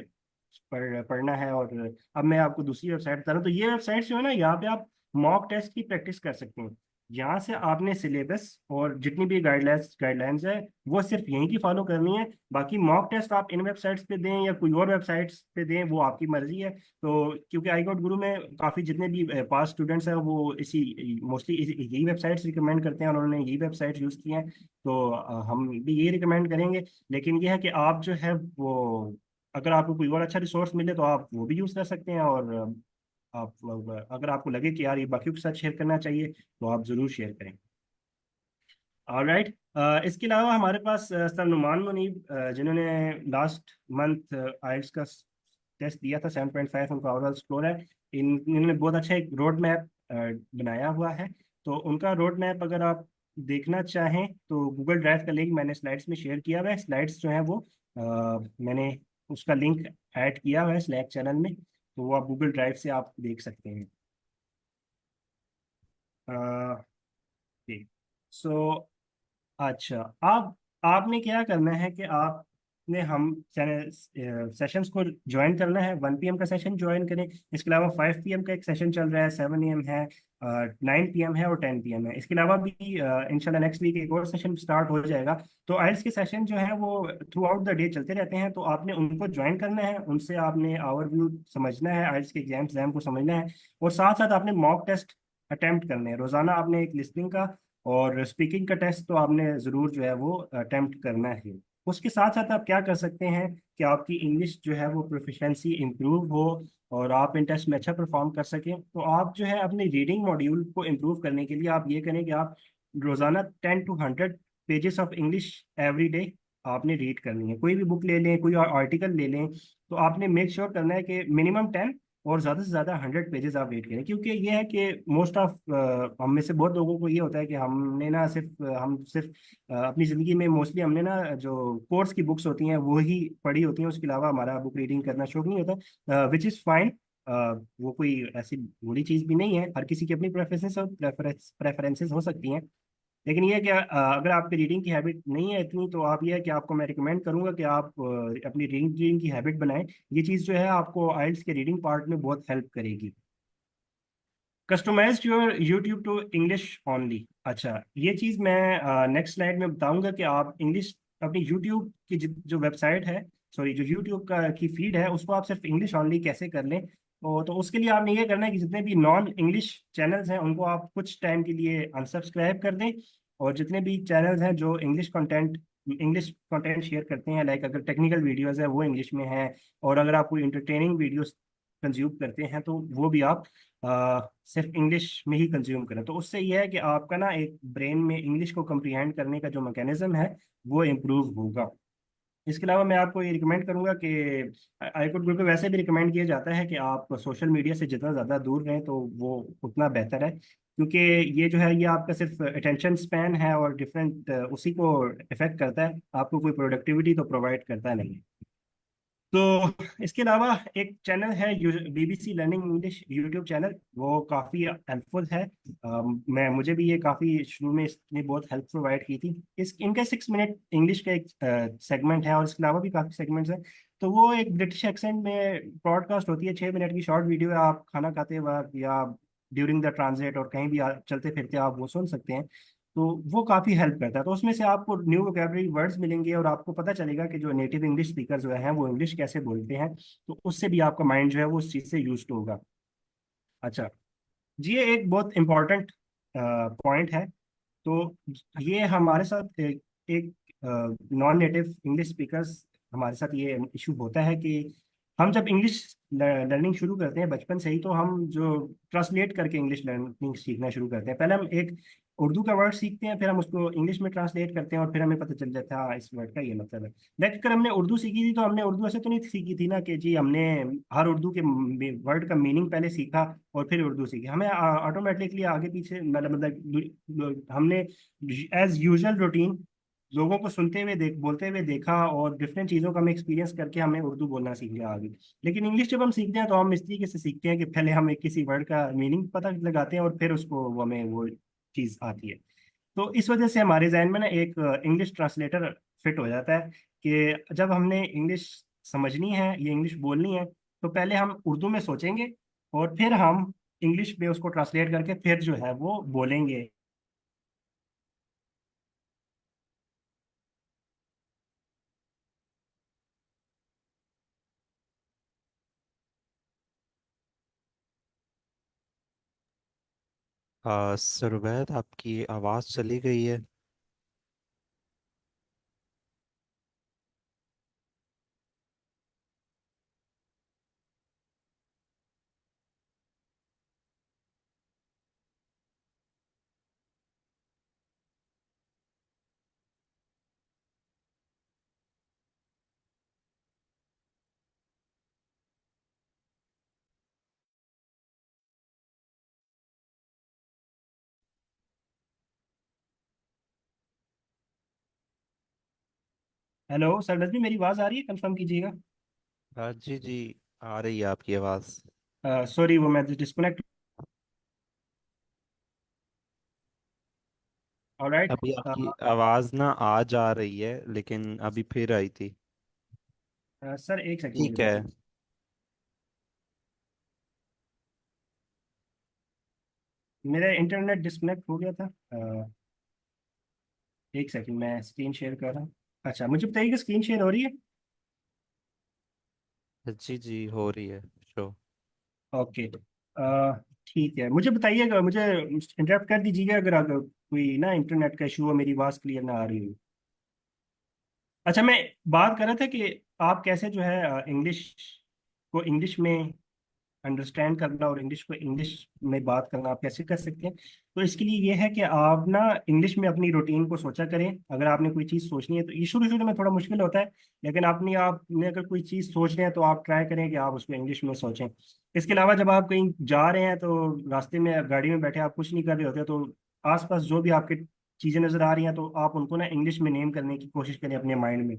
पढ़ना है, और अब मैं आपको दूसरी वेबसाइट बता रहा हूँ। तो ये वेबसाइट्स जो है ना, यहाँ पे आप मॉक टेस्ट की प्रैक्टिस कर सकते हैं। यहाँ से आपने सिलेबस और जितनी भी गाइडलाइंस है वो सिर्फ यहीं की फॉलो करनी है। बाकी मॉक टेस्ट आप इन वेबसाइट्स पे दें या कोई और वेबसाइट्स पे दें, वो आपकी मर्जी है। तो क्योंकि आई गॉट गुरु में काफ़ी जितने भी पास स्टूडेंट्स हैं वो इसी मोस्टली यही वेबसाइट्स रिकमेंड करते हैं और उन्होंने यही वेबसाइट्स यूज़ की हैं। तो हम भी यही रिकमेंड करेंगे। लेकिन यह है कि आप जो है वो, अगर आपको कोई और अच्छा रिसोर्स मिले तो आप वो भी यूज़ कर सकते हैं। और आप अगर आपको लगे कि यार ये बाकियों के साथ शेयर करना चाहिए तो आप ज़रूर शेयर करें। ऑलराइट। इसके अलावा हमारे पास सर नुमान मुनीब, जिन्होंने लास्ट मंथ आइल्स का टेस्ट दिया था, 7.5 उनका ओवरऑल स्कोर है। इन्होंने बहुत अच्छा एक रोड मैप बनाया हुआ है। तो उनका रोड मैप अगर आप देखना चाहें तो गूगल ड्राइव का लिंक मैंने स्लाइड्स में शेयर किया हुआ है। स्लाइड्स जो है वो मैंने उसका लिंक ऐड किया हुआ है स्लैक चैनल में, तो वो आप गूगल ड्राइव से आप देख सकते हैं। सो अच्छा, आप आपने क्या करना है कि आपने हम सेशंस को ज्वाइन करना है। 1 PM का सेशन ज्वाइन करें। इसके अलावा 5 PM का एक सेशन चल रहा है, 7 AM है, 9 PM है और 10 PM है। इसके अलावा भी इंशाल्लाह नेक्स्ट वीक एक और सेशन स्टार्ट हो जाएगा। तो आइल्स के सेशन जो है वो थ्रू आउट द डे चलते रहते हैं। तो आपने उनको ज्वाइन करना है, उनसे आपने ओवरव्यू समझना है, आइल्स के एग्जाम को समझना है। और साथ साथ आपने मॉक टेस्ट अटेम्प्ट करने हैं। रोजाना आपने एक लिसनिंग का और स्पीकिंग का टेस्ट तो आपने ज़रूर जो है वो अटेम्प्ट करना है। उसके साथ साथ आप क्या कर सकते हैं कि आपकी इंग्लिश जो है वो प्रोफिशेंसी इम्प्रूव हो और आप इन टेस्ट में अच्छा परफॉर्म कर सकें। तो आप जो है अपने रीडिंग मॉड्यूल को इम्प्रूव करने के लिए आप ये करें कि आप रोज़ाना 10 to 100 pages of English every day आपने रीड करनी है। कोई भी बुक ले लें, कोई आर्टिकल ले लें, तो आपने मेक श्योर करना है कि मिनिमम 10 और ज़्यादा से ज़्यादा 100 पेजेस आप रीड करें। क्योंकि ये है कि मोस्ट ऑफ हम में से बहुत लोगों को ये होता है कि हमने ना सिर्फ अपनी ज़िंदगी में मोस्टली हमने ना जो कोर्स की बुक्स होती हैं वो ही पढ़ी होती हैं। उसके अलावा हमारा बुक रीडिंग करना शौक नहीं होता, विच इज़ फाइन। वो कोई ऐसी बुरी चीज़ भी नहीं है, हर किसी की अपनी प्रेफरेंसेस हो सकती हैं। लेकिन ये है कि अगर आपकी रीडिंग की हैबिट नहीं है इतनी, तो आप ये है कि आपको मैं रिकमेंड करूंगा कि आप अपनी रीडिंग की हैबिट बनाएं। ये चीज़ जो है आपको आइल्स के रीडिंग पार्ट में बहुत हेल्प करेगी। Customize your YouTube to English only. अच्छा, ये चीज़ मैं नेक्स्ट स्लाइड में बताऊंगा कि आप इंग्लिश अपनी यूट्यूब की जो वेबसाइट है, सॉरी जो यूट्यूब का की फीड है, उसको आप सिर्फ इंग्लिश ओनली कैसे कर लें। तो उसके लिए आपने ये करना है कि जितने भी नॉन इंग्लिश चैनल्स हैं उनको आप कुछ टाइम के लिए अनसब्सक्राइब कर दें। और जितने भी चैनल्स हैं जो इंग्लिश कंटेंट शेयर करते हैं, लाइक अगर टेक्निकल वीडियोस है वो इंग्लिश में है, और अगर आप कोई इंटरटेनिंग वीडियोस कंज्यूम करते हैं तो वो भी आप सिर्फ इंग्लिश में ही कंज्यूम करें। तो उससे यह है कि आपका ना एक ब्रेन में इंग्लिश को कंप्रीहेंड करने का जो मैकेनिज्म है वो इम्प्रूव होगा। इसके अलावा मैं आपको ये रिकमेंड करूंगा कि आईकोड ग्रुप पे वैसे भी रिकमेंड किया जाता है कि आप सोशल मीडिया से जितना ज़्यादा दूर रहें तो वो उतना बेहतर है। क्योंकि ये जो है ये आपका सिर्फ अटेंशन स्पैन है और डिफरेंट उसी को इफेक्ट करता है, आपको कोई प्रोडक्टिविटी तो प्रोवाइड करता नहीं। तो इसके अलावा एक चैनल है BBC learning English YouTube channel, वो काफ़ी हेल्पफुल है। मैं मुझे भी ये काफ़ी शुरू में इसने बहुत हेल्प प्रोवाइड की थी। इनका 6 मिनट इंग्लिश का एक सेगमेंट है और इसके अलावा भी काफ़ी सेगमेंट्स हैं। तो वो एक ब्रिटिश एक्सेंट में ब्रॉडकास्ट होती है, 6 मिनट की शॉर्ट वीडियो है। आप खाना खाते वक्त या ड्यूरिंग द ट्रांजिट और कहीं भी चलते फिरते आप वो सुन सकते हैं। तो वो काफ़ी हेल्प करता है। तो उसमें से आपको न्यू वोकेबलरी वर्ड्स मिलेंगे और आपको पता चलेगा कि जो नेटिव इंग्लिश स्पीकर जो हैं वो इंग्लिश कैसे बोलते हैं। तो उससे भी आपका माइंड जो है वो उस चीज़ से यूज होगा। अच्छा जी, ये एक बहुत इम्पॉर्टेंट पॉइंट है। तो ये हमारे साथ एक नॉन नेटिव इंग्लिश स्पीकर्स हमारे साथ ये इशू होता है कि हम जब इंग्लिश लर्निंग शुरू करते हैं बचपन से ही, तो हम जो ट्रांसलेट करके इंग्लिश लर्निंग सीखना शुरू करते हैं। पहले हम एक उर्दू का वर्ड सीखते हैं, फिर हम उसको इंग्लिश में ट्रांसलेट करते हैं और फिर हमें पता चल जाता है हाँ इस वर्ड का ये मतलब है। लेकिन अगर हमने उर्दू सीखी थी तो हमने उर्दू ऐसे तो नहीं सीखी थी ना कि जी हमने हर उर्दू के वर्ड का मीनिंग पहले सीखा और फिर उर्दू सीखी। हमें ऑटोमेटिकली आगे पीछे मतलब हमने एज यूजुअल रूटीन लोगों को सुनते हुए बोलते हुए देखा और डिफरेंट चीज़ों का हमें एक्सपीरियंस करके हमें उर्दू बोलना सीख लिया आगे। लेकिन इंग्लिश जब हम सीखते हैं तो हम इस तरीके से सीखते हैं कि पहले हम एक किसी वर्ड का मीनिंग पता लगाते हैं और फिर उसको हमें वो चीज़ आती है। तो इस वजह से हमारे जहन में ना एक इंग्लिश ट्रांसलेटर फिट हो जाता है कि जब हमने इंग्लिश समझनी है ये इंग्लिश बोलनी है तो पहले हम उर्दू में सोचेंगे और फिर हम इंग्लिश में उसको ट्रांसलेट करके फिर जो है वो बोलेंगे। सुरवैद, आपकी आवाज़ चली गई है। हेलो सर, नजमी मेरी आवाज़ आ रही है? कंफर्म कीजिएगा। जी जी, आ रही है आपकी आवाज़। सॉरी, वो मैं डिस्कनेक्ट। ऑलराइट। अभी आपकी आवाज़ ना आज आ रही है, लेकिन अभी फिर आई थी। सर एक सेकंड मुझे ठीक है। दीजिए। मेरा इंटरनेट डिस्कनेक्ट हो गया था। एक सेकंड, मैं स्क्रीन शेयर कर रहा हूँ। अच्छा, मुझे बताइए कि स्क्रीन शेयर हो रही है? जी जी, हो रही है शो। ओके। ठीक है, मुझे बताइएगा, मुझे इंटरप्ट कर दीजिएगा अगर कोई ना इंटरनेट का इशू हो, मेरी आवाज़ क्लियर ना आ रही हो। अच्छा, मैं बात कर रहा था कि आप कैसे जो है इंग्लिश को इंग्लिश में अंडरस्टैंड करना और इंग्लिश को इंग्लिश में बात करना आप कैसे कर सकते हैं। तो इसके लिए ये है कि आप ना इंग्लिश में अपनी रूटीन को सोचा करें। अगर आपने कोई चीज़ सोचनी है तो ये शुरू शुरू में थोड़ा मुश्किल होता है, लेकिन अपनी आपने अगर कोई चीज़ सोच रहे हैं तो आप ट्राई करें कि आप उसको इंग्लिश में सोचें। इसके अलावा जब आप कहीं जा रहे हैं तो रास्ते में गाड़ी में बैठे आप कुछ नहीं कर रहे होते, तो आसपास जो भी आपके चीज़ें नज़र आ रही हैं तो आप उनको ना इंग्लिश में नेम करने की कोशिश करें अपने माइंड में।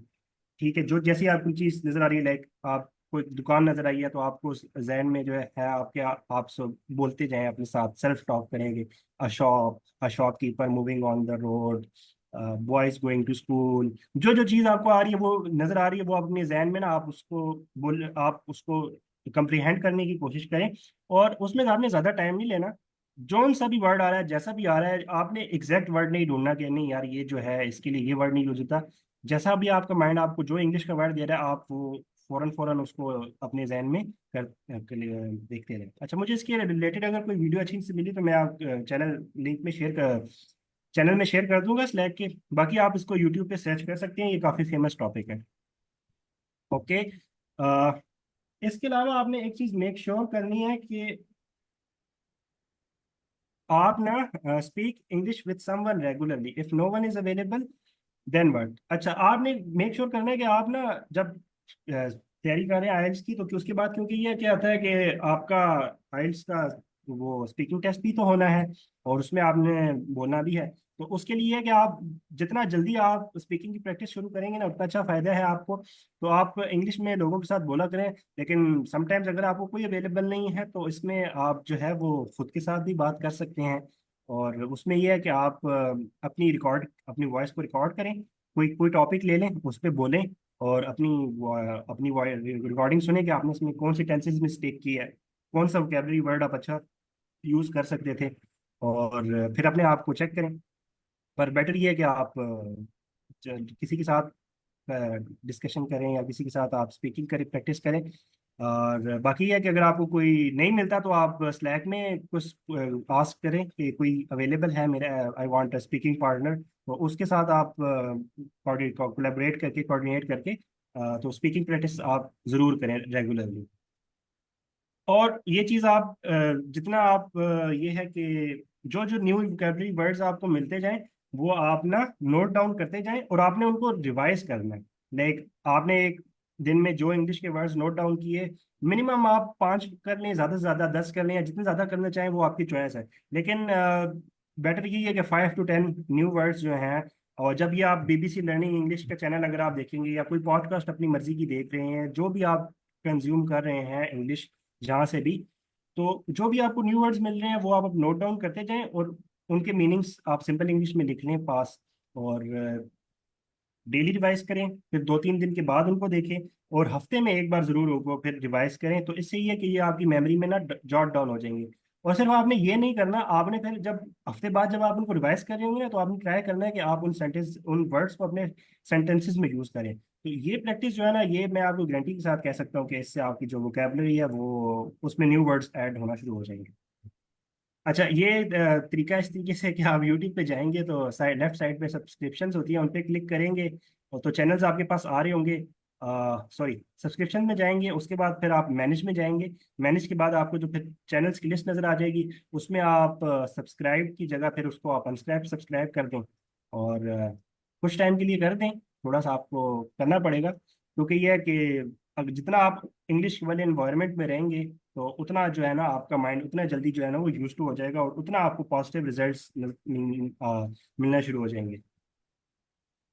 ठीक है, जो जैसी आपको चीज नजर आ रही है, लाइक आप कोई दुकान नजर आई है तो आपको उस जहन में जो है आपके आप सब बोलते जाएं, अपने साथ सेल्फ टॉक करेंगे। A shopkeeper moving on the road, boys going to school. जो जो चीज आपको आ रही है, वो नजर आ रही है, वो आप अपने जहन में ना आप उसको कंप्रीहेंड करने की कोशिश करें। और उसमें आपने ज्यादा टाइम नहीं लेना। जौन सा भी वर्ड आ रहा है, जैसा भी आ रहा है, आपने एग्जैक्ट वर्ड नहीं ढूंढना कि नहीं यार ये जो है इसके लिए ये वर्ड नहीं यूज होता। जैसा भी आपका माइंड आपको जो इंग्लिश का वर्ड दे रहा है, आप वो फौरन फौरन उसको अपने जहन में कर लिए देखते रहे। अच्छा, मुझे इसके रिलेटेड अगर कोई वीडियो अच्छी से मिली तो मैं आप चैनल में शेयर कर दूंगा स्लैक के। बाकी आप इसको यूट्यूब पे सर्च कर सकते हैं, ये काफ़ी फेमस टॉपिक है। ओके। इसके अलावा आपने एक चीज़ मेक श्योर करनी है कि आप ना speak English with someone regularly. If no one is available then what. अच्छा, आपने मेक श्योर करना है कि आप ना जब तैयारी कर रहे हैं आइल्स की, तो कि उसके बाद, क्योंकि ये क्या होता है कि आपका आइल्स का वो स्पीकिंग टेस्ट भी तो होना है और उसमें आपने बोलना भी है। तो उसके लिए है कि आप जितना जल्दी आप स्पीकिंग की प्रैक्टिस शुरू करेंगे ना, उतना अच्छा फायदा है आपको। तो आप इंग्लिश में लोगों के साथ बोला करें, लेकिन समटाइम्स अगर आपको कोई अवेलेबल नहीं है तो इसमें आप जो है वो खुद के साथ भी बात कर सकते हैं। और उसमें यह है कि आप अपनी वॉइस को रिकॉर्ड करें। कोई कोई टॉपिक ले लें, उस पर बोलें और अपनी रिकॉर्डिंग सुने कि आपने इसमें कौन सी टेंसेस मिस्टेक की है, कौन सा वोकेबलरी वर्ड आप अच्छा यूज कर सकते थे। और फिर अपने आप को चेक करें। पर बेटर ये है कि आप किसी के साथ डिस्कशन करें या किसी के साथ आप स्पीकिंग करें, प्रैक्टिस करें। और बाकी ये है कि अगर आपको कोई नहीं मिलता तो आप स्लैक में कुछ आस्क करें कि कोई अवेलेबल है, मेरा I want a speaking partner. तो उसके साथ आप कोलैबोरेट करके कोऑर्डिनेट करके तो स्पीकिंग प्रैक्टिस आप ज़रूर करें रेगुलरली। और ये चीज़ आप जितना आप ये है कि जो जो न्यू वोकैबुलरी वर्ड्स आपको मिलते जाएं, वो आप ना नोट डाउन करते जाएं और आपने उनको रिवाइज करना है। लाइक आपने एक दिन में जो इंग्लिश के वर्ड्स नोट डाउन किए, मिनिमम आप 5 कर लें, ज़्यादा से ज़्यादा 10 कर लें, या जितने ज़्यादा करना चाहें वो आपकी चॉइस है। लेकिन बेटर यही है कि 5 to 10 न्यू वर्ड्स जो हैं। और जब ये आप बीबीसी लर्निंग इंग्लिश का चैनल अगर आप देखेंगे या कोई पॉडकास्ट अपनी मर्जी की देख रहे हैं, जो भी आप कंज्यूम कर रहे हैं इंग्लिश जहाँ से भी, तो जो भी आपको न्यू वर्ड्स मिल रहे हैं वो आप नोट डाउन करते जाएं और उनके मीनिंग्स आप सिंपल इंग्लिश में लिख लें पास। और डेली रिवाइज करें, फिर 2-3 दिन के बाद उनको देखें और हफ्ते में एक बार जरूर उनको फिर रिवाइज करें। तो इससे ये है कि ये आपकी मेमोरी में ना जॉट डाउन हो जाएंगे। और सिर्फ आपने ये नहीं करना, आपने फिर जब हफ्ते बाद जब आप उनको रिवाइज कर रहे होंगे ना, तो आपने ट्राई करना है कि आप उन वर्ड्स को अपने सेंटेंसेस में यूज करें। तो ये प्रैक्टिस जो है ना, ये मैं आपको गारंटी के साथ कह सकता हूँ कि इससे आपकी जो वोकेबलरी है वो उसमें न्यू वर्ड्स ऐड होना शुरू हो जाएंगे। अच्छा, ये तरीका इस तरीके से कि आप यूट्यूब पे जाएंगे तो साइड लेफ्ट साइड पे सब्सक्रिप्शंस होती है, उन पे क्लिक करेंगे और तो चैनल्स आपके पास आ रहे होंगे। सॉरी, सब्सक्रिप्शन में जाएंगे, उसके बाद फिर आप मैनेज में जाएंगे। मैनेज के बाद आपको जो फिर चैनल्स की लिस्ट नज़र आ जाएगी, उसमें आप सब्सक्राइब की जगह फिर उसको आप अनसब्सक्राइब सब्सक्राइब कर दें और कुछ टाइम के लिए कर दें। थोड़ा सा आपको करना पड़ेगा, क्योंकि ये है कि जितना आप इंग्लिश वाले इन्वायरमेंट में रहेंगे तो उतना जो है ना आपका माइंड उतना जल्दी जो है ना वो यूज टू हो जाएगा और उतना आपको पॉजिटिव रिजल्ट्स मिलना शुरू हो जाएंगे।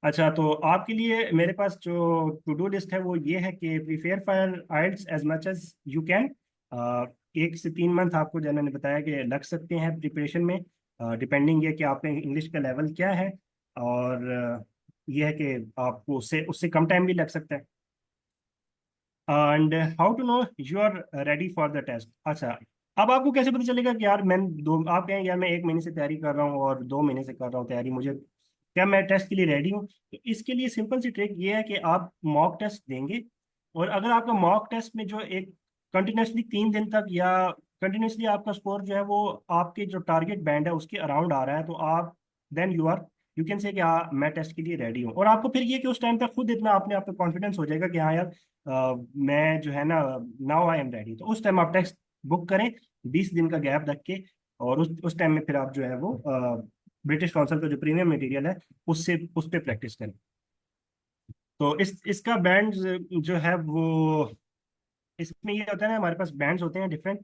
अच्छा, तो आपके लिए मेरे पास जो टू डू लिस्ट है वो ये है कि prepare for IELTS as much as you can. 1 से 3 मंथ आपको जो मैंने बताया कि लग सकते हैं प्रिपरेशन में, डिपेंडिंग ये कि आपके इंग्लिश का लेवल क्या है। और ये है कि आपको उससे उससे कम टाइम भी लग सकता है। And how to know you are ready for the test. अच्छा, अब आपको कैसे पता चलेगा कि यार मैं दो, आप कहें यार मैं 1 महीने से तैयारी कर रहा हूँ और 2 महीने से कर रहा हूँ तैयारी, मुझे क्या मैं टेस्ट के लिए रेडी हूँ? तो इसके लिए सिंपल सी ट्रिक ये है कि आप मॉक टेस्ट देंगे, और अगर आपका मॉक टेस्ट में जो एक कंटिन्यूसली 3 दिन तक या कंटिन्यूसली आपका स्कोर जो है वो आपके जो टारगेट बैंड है उसके अराउंड आ रहा है, तो आप देन यू कैन से कि हाँ मैं टेस्ट के लिए रेडी हूँ। और आपको फिर ये कि उस टाइम तक खुद इतना अपने आप पे कॉन्फिडेंस हो जाएगा कि हाँ यार मैं जो है ना नाउ आई एम रेडी। तो उस टाइम आप टेस्ट बुक करें 20 दिन का गैप रख के, और उस टाइम में फिर आप जो है वो ब्रिटिश काउंसिल का जो प्रीमियम मटेरियल है उससे उस पर प्रैक्टिस करें। तो इसका बैंड जो है वो, इसमें ये होता है ना हमारे पास बैंड्स होते हैं डिफरेंट।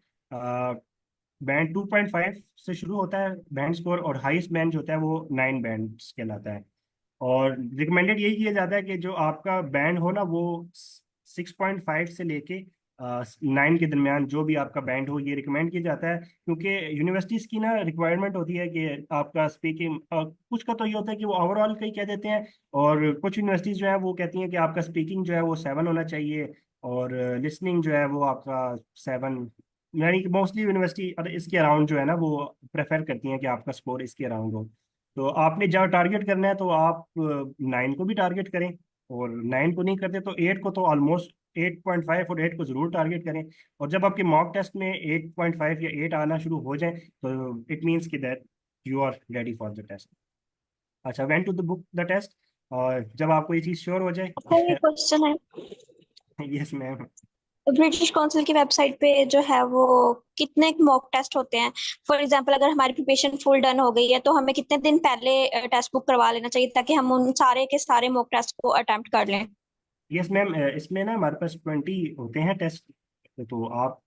बैंड 2.5 से शुरू होता है बैंड स्कोर, और हाईएस्ट बैंड जो होता है वो 9 बैंड्स कहलाता है। और रिकमेंडेड यही किया जाता है कि जो आपका बैंड हो ना वो 6.5 से लेके 9 के दरमियान जो भी आपका बैंड हो, ये रिकमेंड किया जाता है। क्योंकि यूनिवर्सिटीज़ की ना रिक्वायरमेंट होती है कि आपका स्पीकिंग, कुछ का तो ये होता है कि वो ओवरऑल का ही कह देते हैं, और कुछ यूनिवर्सिटीज़ जो है वो कहती हैं कि आपका स्पीकिंग जो है वो 7 होना चाहिए, और लिसनिंग जो है वो आपका 7। यानी कि मोस्टली यूनिवर्सिटी इसके अराउंड जो है ना वो प्रेफर करती हैं कि आपका स्कोर इसके अराउंड हो। तो आपने जहाँ टारगेट करना है तो आप 9 को भी टारगेट करें, और 9 को नहीं करते तो 8 को, तो ऑलमोस्ट 8.5 और 8 को जरूर टारगेट करें। और जब आपके मॉक टेस्ट में 8.5 या 8 आना शुरू हो जाए तो इट मीन्स कि that you are ready for the test. अच्छा, when to the book the test, और जब आपको ये चीज़ श्योर हो जाए अच्छा, ये क्वेश्चन है, यस मैम। ब्रिटिश काउंसिल की वेबसाइट पे जो है वो कितने मॉक टेस्ट होते हैं? फॉर एग्जांपल अगर हमारी प्रिपरेशन फुल डन हो गई है तो हमें कितने दिन पहले टेस्ट बुक करवा लेना चाहिए ताकि हम उन सारे के सारे मॉक टेस्ट को अटेम्प्ट कर लें? यस मैम, इसमें ना हमारे पास 20 होते हैं टेस्ट। तो आप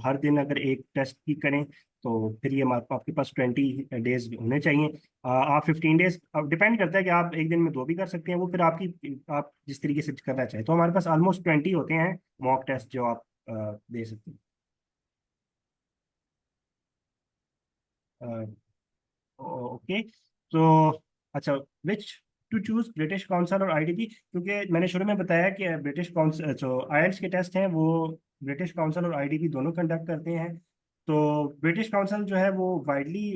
हर दिन अगर एक टेस्ट की करें तो फिर ये आपके पास 20 डेज होने चाहिए। आप 15 डेज, अब डिपेंड करता है कि आप एक दिन में 2 भी कर सकते हैं, वो फिर आप जिस तरीके से करना चाहें। तो हमारे पास ऑलमोस्ट 20 होते हैं मॉक टेस्ट जो आप दे सकते हैं। ओके, तो अच्छा, विच टू चूज ब्रिटिश काउंसिल और आईडीपी, क्योंकि मैंने शुरू में बताया कि ब्रिटिश काउंसिल जो आईएलटीएस के टेस्ट हैं वो ब्रिटिश काउंसिल और आईडीपी दोनों कंडक्ट करते हैं। तो ब्रिटिश काउंसिल जो है वो वाइडली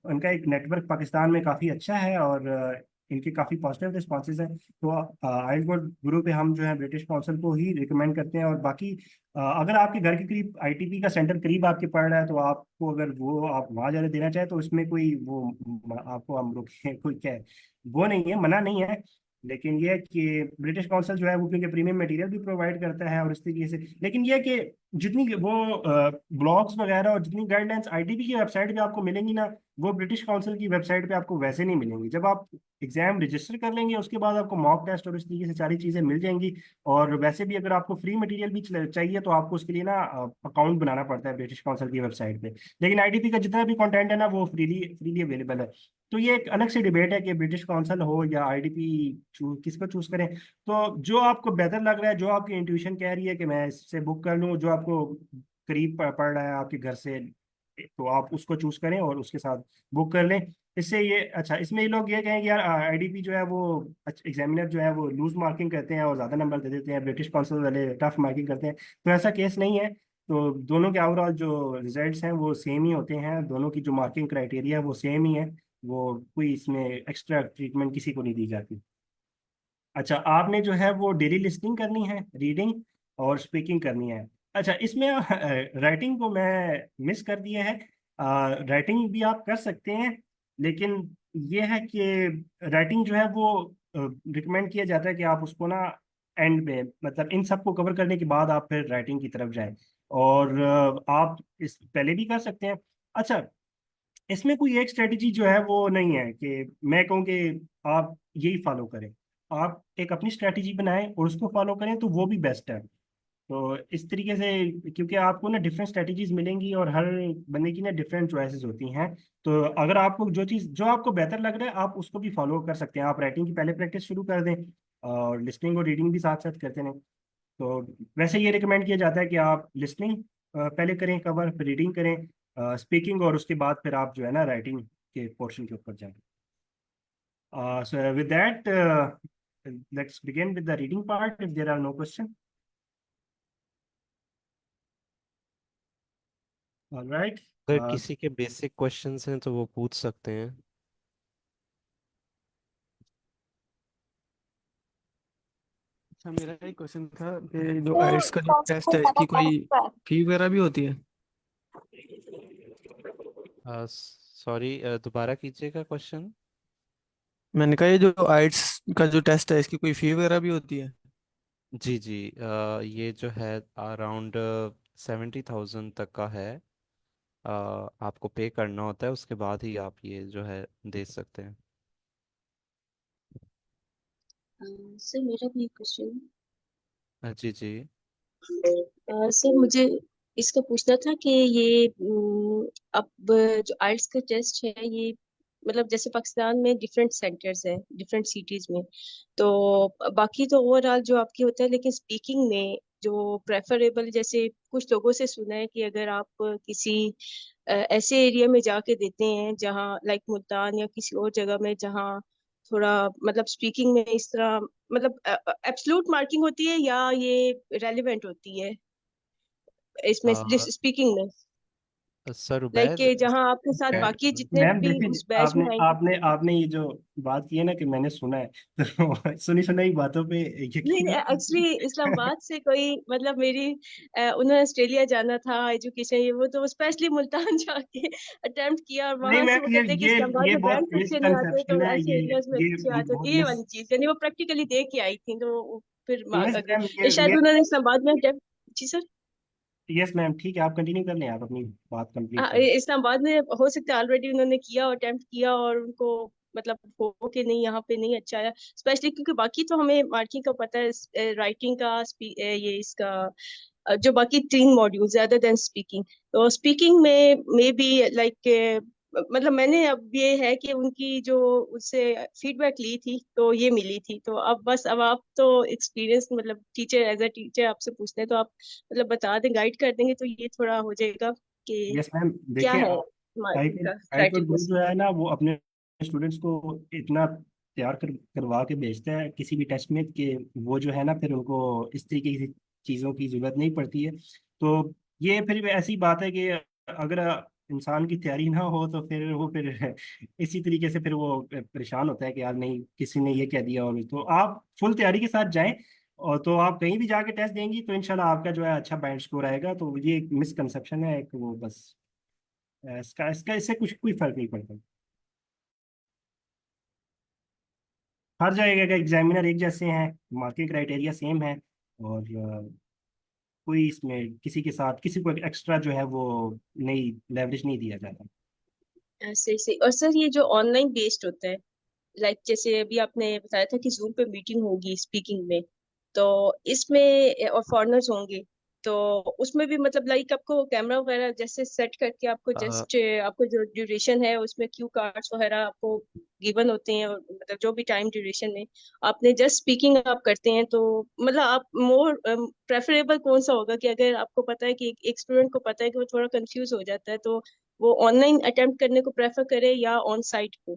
उनका एक नेटवर्क पाकिस्तान में काफ़ी अच्छा है, और इनके काफ़ी पॉजिटिव रिस्पॉन्सेज हैं। तो आईएलटीएस गुरु पे हम जो है ब्रिटिश काउंसिल को ही रिकमेंड करते हैं। और बाकी अगर आपके घर के करीब आईटीपी का सेंटर करीब आपके पड़ रहा है तो आपको अगर वो आप वहाँ जाने देना चाहें तो इसमें कोई वो आपको हम रोके कोई क्या है, वो नहीं है, मना नहीं है। लेकिन ये है कि ब्रिटिश काउंसिल जो है वो क्योंकि प्रीमियम मटेरियल भी प्रोवाइड करता है और इस तरीके से, लेकिन ये है कि जितनी वो ब्लॉग्स वगैरह और जितनी गाइडलाइंस आईटीबी की वेबसाइट पे आपको मिलेंगी ना, वो ब्रिटिश काउंसिल की वेबसाइट पे आपको वैसे नहीं मिलेंगी। जब आप एग्जाम रजिस्टर कर लेंगे उसके बाद आपको मॉक टेस्ट और इस तरीके से सारी चीज़ें मिल जाएंगी। और वैसे भी अगर आपको फ्री मटेरियल भी चाहिए तो आपको उसके लिए ना अकाउंट बनाना पड़ता है ब्रिटिश काउंसिल की वेबसाइट पे। लेकिन आईटीपी का जितना भी कंटेंट है ना वो फ्रीली फ्रीली अवेलेबल है। तो ये एक अलग से डिबेट है कि ब्रिटिश काउंसिल हो या आईटीपी, किसको चूज करें। तो जो आपको बेहतर लग रहा है, जो आपकी इंट्यूशन कह रही है कि मैं इससे बुक कर लूँ, जो आपको करीब पड़ रहा है आपके घर से, तो आप उसको चूज करें और उसके साथ बुक कर लें। इससे ये अच्छा, इसमें ये लोग ये कहें कि यार आईडीपी जो है वो एग्जामिनर जो है वो लूज मार्किंग करते हैं और ज़्यादा नंबर दे देते हैं, ब्रिटिश काउंसिल वाले टफ मार्किंग करते हैं। तो ऐसा केस नहीं है। तो दोनों के ओवरऑल जो रिजल्ट्स हैं वो सेम ही होते हैं, दोनों की जो मार्किंग क्राइटेरिया है वो सेम ही है। वो कोई इसमें एक्स्ट्रा ट्रीटमेंट किसी को नहीं दी जाती। अच्छा, आपने जो है वो डेली लिसनिंग करनी है, रीडिंग और स्पीकिंग करनी है। अच्छा, इसमें राइटिंग को मैं मिस कर दिया है। राइटिंग भी आप कर सकते हैं, लेकिन ये है कि राइटिंग जो है वो रिकमेंड किया जाता है कि आप उसको ना एंड में, मतलब इन सबको कवर करने के बाद आप फिर राइटिंग की तरफ जाएं। और आप इस पहले भी कर सकते हैं। अच्छा, इसमें कोई एक स्ट्रेटजी जो है वो नहीं है कि मैं कहूँ कि आप यही फॉलो करें। आप एक अपनी स्ट्रेटजी बनाएं और उसको फॉलो करें तो वो भी बेस्ट है। तो इस तरीके से, क्योंकि आपको ना डिफरेंट स्ट्रेटजीज मिलेंगी और हर बंदे की ना डिफरेंट चॉइसेस होती हैं। तो अगर आपको जो चीज़ जो आपको बेहतर लग रहा है आप उसको भी फॉलो कर सकते हैं। आप राइटिंग की पहले प्रैक्टिस शुरू कर दें और लिसनिंग और रीडिंग भी साथ साथ करते रहें। तो वैसे ये रिकमेंड किया जाता है कि आप लिसनिंग पहले करें कवर, फिर रीडिंग करें स्पीकिंग, और उसके बाद फिर आप जो है ना राइटिंग के पोर्शन के ऊपर जाएं। So with that, let's begin with the reading part if there are no questions. All right. अगर किसी के बेसिक क्वेश्चंस हैं तो वो पूछ सकते हैं। अच्छा, मेरा एक क्वेश्चन था कि जो तो आइल्स का जो कौन सा टेस्ट है ज्यादा इसकी कोई बेस्ट है? फी वगैरह भी होती है? सॉरी, दोबारा कीजिएगा क्वेश्चन। मैंने कहा ये जो आइल्स का जो टेस्ट है इसकी कोई फी वगैरह भी होती है? जी जी, ये जो है अराउंड 70,000 तक का है। आपको पे करना होता है, उसके बाद ही आप ये जो है दे सकते हैं। सर मेरा भी एक क्वेश्चन जी जी। है। सर मुझे इसका पूछना था कि ये अब जो आइल्स का टेस्ट है ये मतलब जैसे पाकिस्तान में डिफरेंट सेंटर्स हैं डिफरेंट सिटीज में, तो बाकी तो ओवरऑल जो आपकी होता है, लेकिन स्पीकिंग में जो प्रेफरेबल, जैसे कुछ लोगों से सुना है कि अगर आप किसी ऐसे एरिया में जाके देते हैं जहाँ लाइक मुल्तान या किसी और जगह में जहाँ थोड़ा मतलब स्पीकिंग में इस तरह मतलब एब्सोल्यूट मार्किंग होती है या ये रेलिवेंट होती है इसमें स्पीकिंग में, सर लाइक उबैद, कि जहाँ आपके साथ बाकी जितने मैम भी देखिए, उस बैच में आपने आएंगे। आपने आपने ये जो बात की है ना कि मैंने सुना है, तो सुनी सुनाई बातों पे नहीं, यकीन एक्चुअली इस्लामाबाद से कोई मतलब मेरी उन्होंने ऑस्ट्रेलिया जाना था एजुकेशन, ये वो तो स्पेशली मुल्तान जाके अटेम्प्ट किया और नहीं वहां से मैम, वो ये कहते हैं कि ये इस्लामाबाद ये में बहुत बैंक अच्छे नहीं आते, तो मिसकंसेप्शन है। ऐसे एरियाज में ये अच्छे आते बहुत थे, ये मिस वाली चीज यानी वो प्रैक्टिकली दे के आई थी, तो फिर यस आगे मैम, ये शायद ये उन्होंने इस्लामाबाद में attempt- जी सर। यस मैम, ठीक है, आप कंटिन्यू कर लें, आप अपनी बात कंप्लीट करें। इस्लामाबाद में हो सकता है ऑलरेडी उन्होंने किया और अटेम्प्ट किया और उनको मतलब हो के नहीं यहाँ पे नहीं अच्छा आया, स्पेशली क्योंकि बाकी तो हमें मार्किंग का पता है, राइटिंग का ये इसका जो बाकी 3 मॉड्यूल ज्यादा देन स्पीकिंग, तो स्पीकिंग में मे बी लाइक मतलब मैंने अब ये है कि उनकी जो उससे फीडबैक ली थी तो ये मिली थी, तो अब बस अब आप तो एक्सपीरियंस मतलब टीचर एज अ टीचर आपसे पूछते हैं तो आप मतलब बता दें गाइड कर देंगे तो ये थोड़ा हो जाएगा कि यस मैम, क्या देखिए, है आई मार्किंग कैन का आई गुड क्राइटेरिया। जो है ना वो अपने स्टूडेंट्स को इतना तैयार करवा के भेजता है किसी भी टेस्ट में कि वो जो है ना फिर उनको इस तरीके की चीज़ों की जरूरत नहीं पड़ती है। तो ये फिर ऐसी बात है कि अगर इंसान की तैयारी ना हो तो फिर वो फिर इसी तरीके से फिर वो परेशान होता है कि यार नहीं किसी ने ये कह दिया। और तो आप फुल तैयारी के साथ जाएं, और तो आप कहीं भी जाके टेस्ट देंगी तो इंशाल्लाह आपका जो है अच्छा बैंड स्कोर आएगा। तो ये एक मिसकंसेप्शन है एक, वो बस इसका इसका इससे कुछ कोई फर्क नहीं पड़ता। हर जगह का एग्जामिनर एक जैसे हैं, मार्किंग क्राइटेरिया सेम है, और कोई इसमें किसी के साथ किसी को एक्स्ट्रा जो है वो नहीं लेवरेज नहीं दिया जाता। सही सही। और सर ये जो ऑनलाइन बेस्ड होता है, लाइक जैसे अभी आपने बताया था कि जूम पे मीटिंग होगी स्पीकिंग में, तो इसमें और फॉरेनर्स होंगे, तो उसमें भी मतलब लाइक आपको कैमरा वगैरह जैसे सेट करके आपको अ, जस्ट आपको जो ड्यूरेशन है उसमें क्यू कार्ड्स वगैरह आपको गिवन होते हैं, और मतलब जो भी टाइम ड्यूरेशन में आपने जस्ट स्पीकिंग आप करते हैं, तो मतलब आप मोर प्रेफरेबल कौन सा होगा कि अगर आपको पता है कि एक स्टूडेंट को पता है कि वो थोड़ा कंफ्यूज हो जाता है, तो वो ऑनलाइन अटेम्प्ट करने को प्रेफर करे या ऑन साइट को,